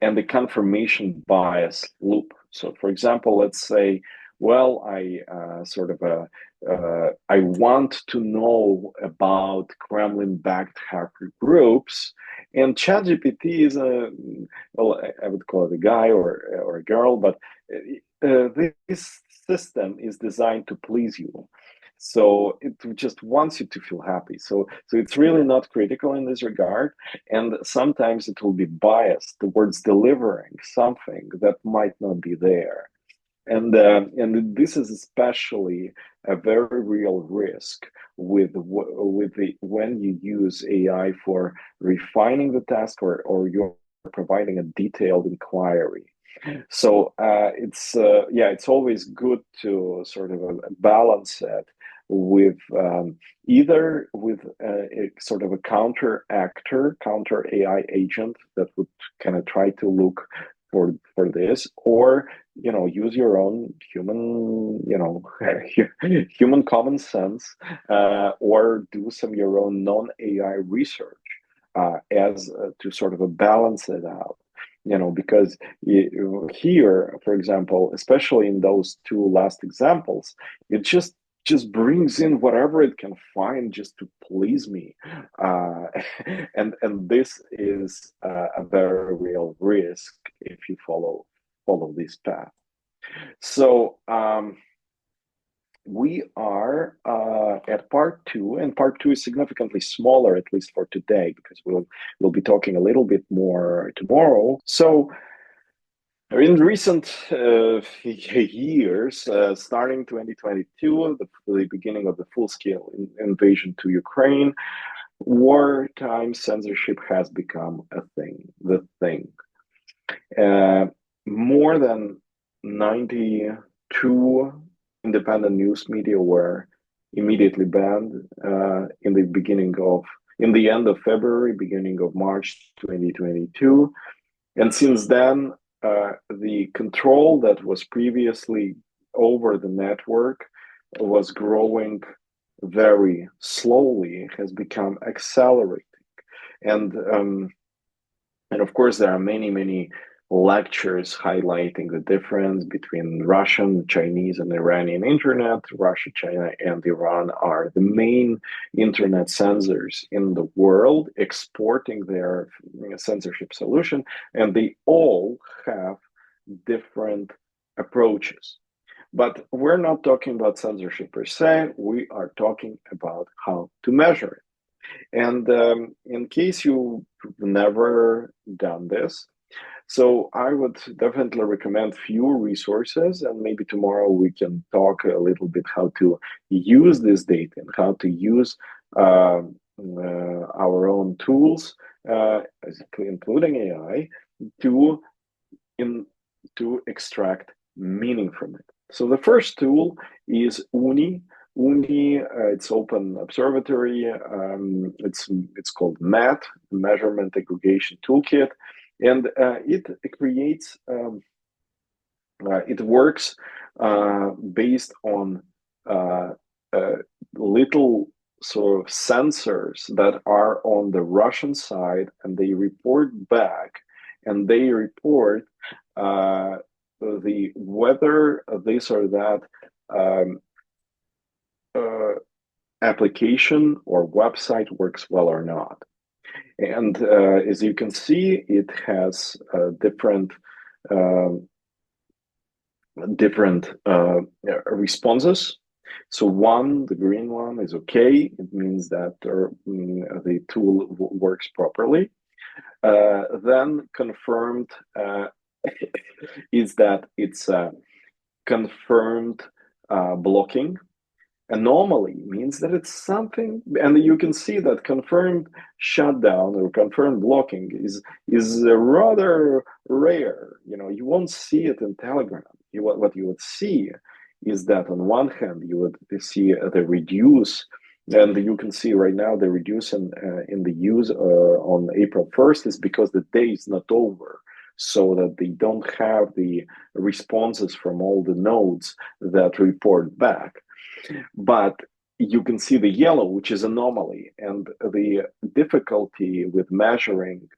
S1: And the confirmation bias loop. So, for example, let's say, well, I I want to know about Kremlin-backed hacker groups, and ChatGPT is I would call it a guy or a girl, but this system is designed to please you. So it just wants you to feel happy. So it's really not critical in this regard, and sometimes it will be biased towards delivering something that might not be there. And this is especially a very real risk with when you use AI for refining the task, or you're providing a detailed inquiry. So it's always good to sort of balance it with either with a sort of a counter actor, counter AI agent that would kind of try to look for this, or use your own human, human common sense, or do some your own non-AI research as to sort of balance it out. Because here, for example, especially in those two last examples, it just brings in whatever it can find just to please me, and this is a very real risk if you follow this path. So we are at part two, and part two is significantly smaller, at least for today, because we'll be talking a little bit more tomorrow. So in recent years, starting 2022, the beginning of the full-scale invasion to Ukraine, wartime censorship has become the thing. More than 92 independent news media were immediately banned in the end of February, beginning of March 2022. And since then, the control that was previously over the network was growing very slowly, has become accelerating. And of course, there are many lectures highlighting the difference between Russian, Chinese, and Iranian internet. Russia, China, and Iran are the main internet censors in the world, exporting their censorship solution, and they all have different approaches. But we're not talking about censorship per se, we are talking about how to measure it. And in case you've never done this, so I would definitely recommend few resources, and maybe tomorrow we can talk a little bit how to use this data and how to use our own tools, including AI, to extract meaning from it. So the first tool is UNI. UNI, it's open observatory. It's called MET, Measurement Aggregation Toolkit. And it creates, it works based on little sort of sensors that are on the Russian side, and they report back, and they report the whether this or that application or website works well or not. And as you can see, it has different responses. So the green one is okay. It means that the tool works properly. Then confirmed is that it's confirmed blocking. Anomaly means that it's something, and you can see that confirmed shutdown or confirmed blocking is rather rare. You won't see it in Telegram. What you would see is that on one hand you would see the reduce, and you can see right now the reduce in the use on April 1st is because the day is not over, so that they don't have the responses from all the nodes that report back. But you can see the yellow, which is anomaly, and the difficulty with measuring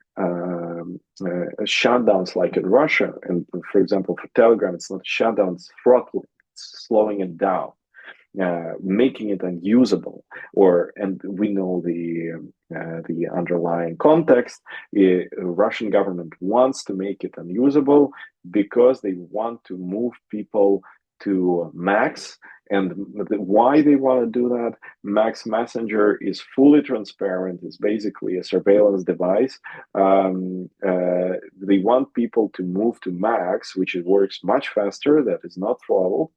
S1: shutdowns like in Russia, and for example, for Telegram, it's not shutdowns, throttling, it's slowing it down, making it unusable. And we know the underlying context. The Russian government wants to make it unusable because they want to move people to Max. And why they want to do that? Max Messenger is fully transparent. It's basically a surveillance device. They want people to move to Max, which works much faster. That is not throttled.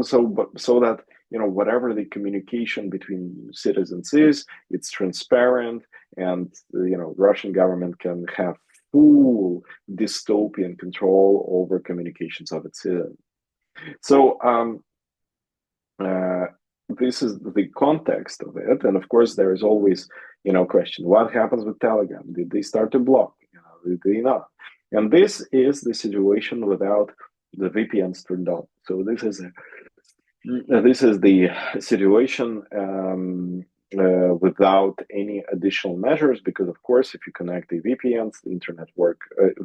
S1: So that whatever the communication between citizens is, it's transparent, and Russian government can have full dystopian control over communications of its citizens. So this is the context of it, and of course there is always, question: what happens with Telegram? Did they start to block? Did they not? And this is the situation without the VPNs turned on. So this is the situation without any additional measures, because of course, if you connect the VPNs, the internet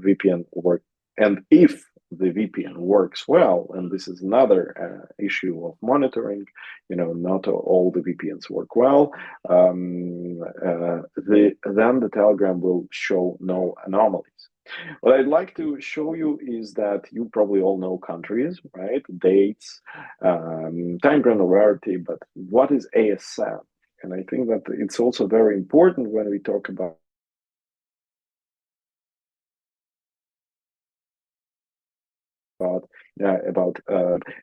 S1: VPN work, and if the VPN works well, and this is another issue of monitoring, not all the VPNs work well, then the Telegram will show no anomalies. What I'd like to show you is that you probably all know countries, right? Dates, time granularity, but what is ASN? And I think that it's also very important when we talk about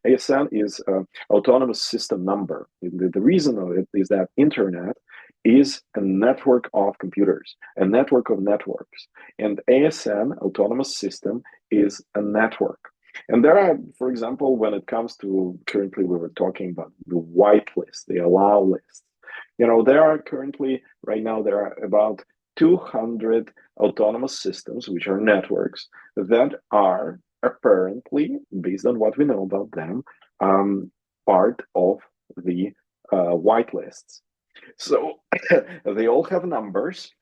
S1: ASN is autonomous system number. The reason of it is that internet is a network of computers, a network of networks, and ASN, autonomous system, is a network. And there are, for example, when it comes to, currently we were talking about the whitelist, the allow list. There are currently, right now, there are about 200 autonomous systems, which are networks, that are apparently, based on what we know about them, part of the whitelists. So they all have numbers.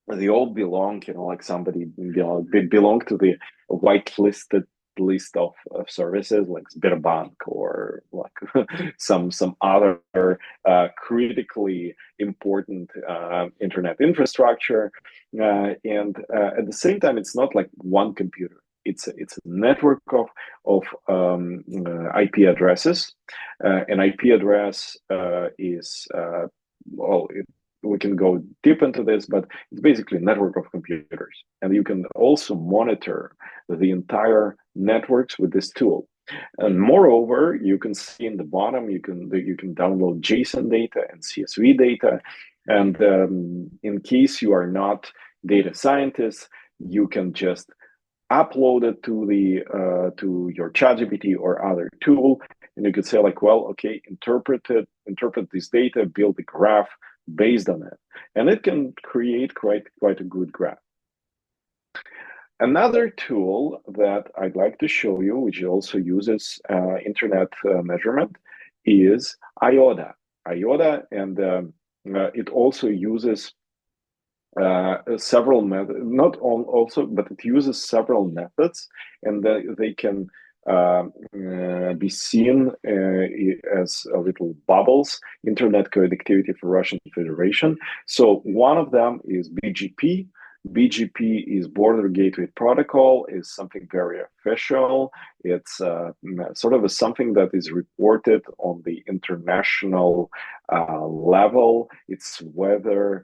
S1: They all belong, like somebody belong to the whitelisted list of services like Sberbank or like some other critically important internet infrastructure, and at the same time, it's not like one computer. It's a network of IP addresses. An IP address is we can go deep into this, but it's basically a network of computers, and you can also monitor the entire networks with this tool. And moreover, you can see in the bottom, you can download JSON data and CSV data, and in case you are not data scientists, you can just upload it to your ChatGPT or other tool, and you could say like, well, okay, interpret this data, build a graph based on it, and it can create quite a good graph. Another tool that I'd like to show you, which also uses internet measurement, is IOTA. IOTA, and it also uses several methods, not all also, but it uses several methods, and they can be seen as little bubbles, internet connectivity for Russian Federation. So one of them is BGP. BGP is Border Gateway Protocol, is something very official. It's sort of something that is reported on the international level. It's whether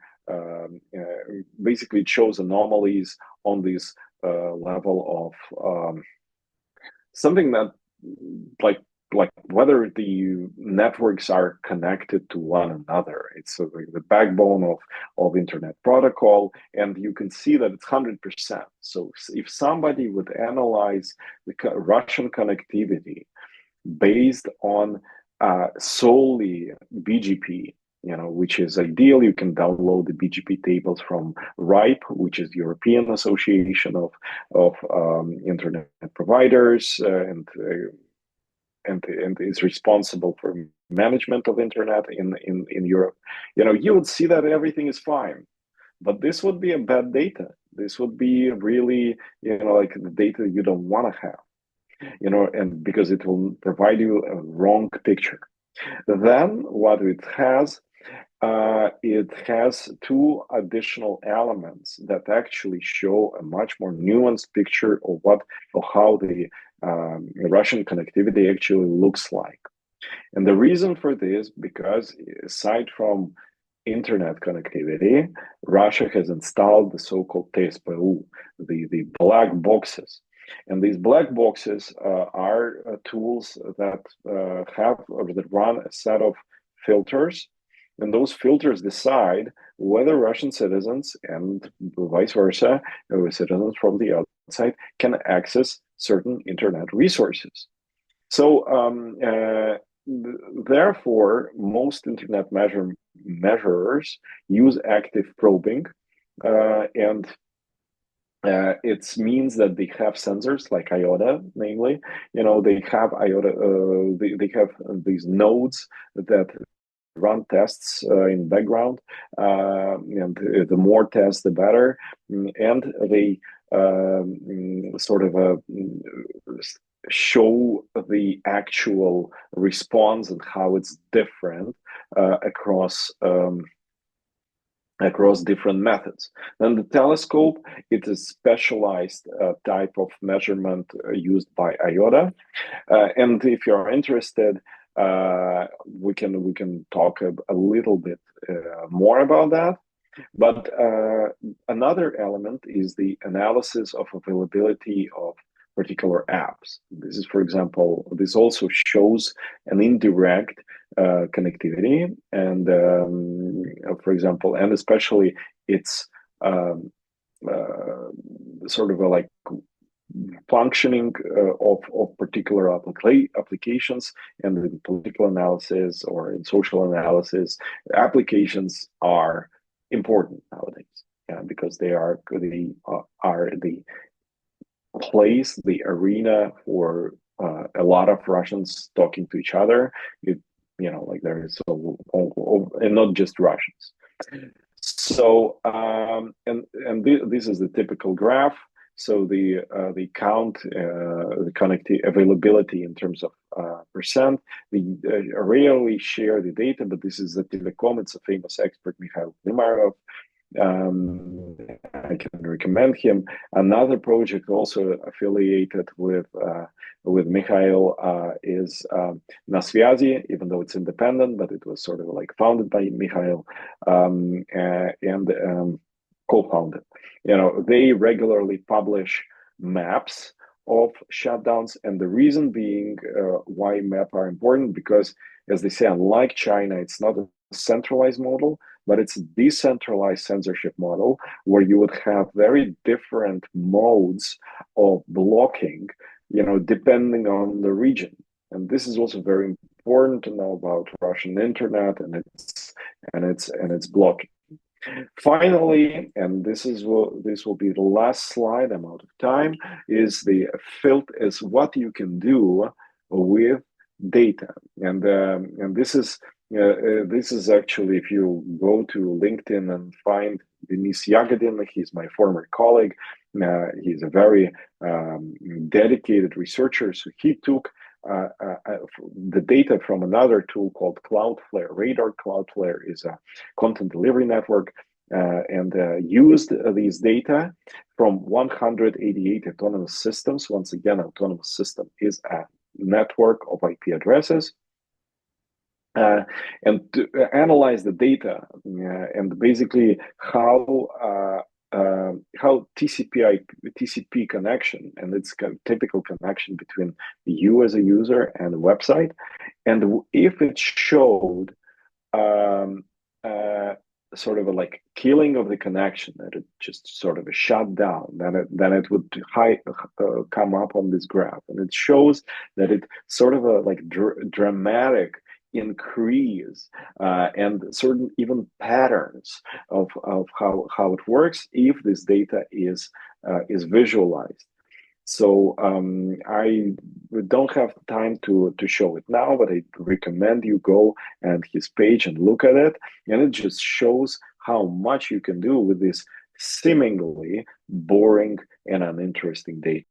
S1: basically it shows anomalies on this level of something that like whether the networks are connected to one another. It's like the backbone of internet protocol, and you can see that it's 100%. So if somebody would analyze the Russian connectivity based on solely BGP, which is ideal, you can download the BGP tables from RIPE, which is European Association of Internet Providers, and is responsible for management of internet in Europe. You would see that everything is fine, but this would be a bad data. This would be really, like the data you don't want to have, and because it will provide you a wrong picture. Then what it has two additional elements that actually show a much more nuanced picture of how the Russian connectivity actually looks like. And the reason for this, because aside from internet connectivity, Russia has installed the so-called TSPU, the black boxes. And these black boxes are tools that have or that run a set of filters and those filters decide whether Russian citizens and vice versa, citizens from the outside, can access certain internet resources. So, therefore, most internet measurers use active probing, and it means that they have sensors like IOTA, namely, they have IOTA, they have these nodes that run tests in background, and the more tests, the better, and they sort of show the actual response and how it's different across different methods. Then the telescope, it is specialized type of measurement used by IOTA. And if you're interested, we can talk a little bit more about that. But another element is the analysis of availability of particular apps. This is, for example, this also shows an indirect connectivity, and for example, and especially it's sort of a like functioning of particular applications, and in political analysis or in social analysis, applications are important nowadays, because they are the place, the arena for a lot of Russians talking to each other. Like there is and not just Russians. So this is the typical graph. So the count, the connectivity availability in terms of percent. We rarely share the data, but this is the telecom. It's a famous expert, Mikhail Klimarov. I can recommend him. Another project also affiliated with Mikhail is Na Sviazi, even though it's independent, but it was sort of like founded by Mikhail and co-founded. They regularly publish maps of shutdowns, and the reason being why maps are important, because, as they say, unlike China, it's not a centralized model, but it's a decentralized censorship model where you would have very different modes of blocking, depending on the region. And this is also very important to know about Russian internet and its blocking. Finally, and this will be the last slide, I'm out of time, is what you can do with data. And this is actually, if you go to LinkedIn and find Denis Yagodin, he's my former colleague. He's a very dedicated researcher. So he took the data from another tool called Cloudflare. Cloudflare is a content delivery network, and used these data from 188 autonomous systems. Once again, autonomous system is a network of IP addresses. And to analyze the data and basically how TCP connection, and it's a typical connection between you as a user and the website, and if it showed sort of a like killing of the connection, that it just sort of a shut down, then it would come up on this graph, and it shows that it sort of a like dramatic increase and certain even patterns of how it works if this data is visualized. So I don't have time to show it now, but I recommend you go and his page and look at it, and it just shows how much you can do with this seemingly boring and uninteresting data.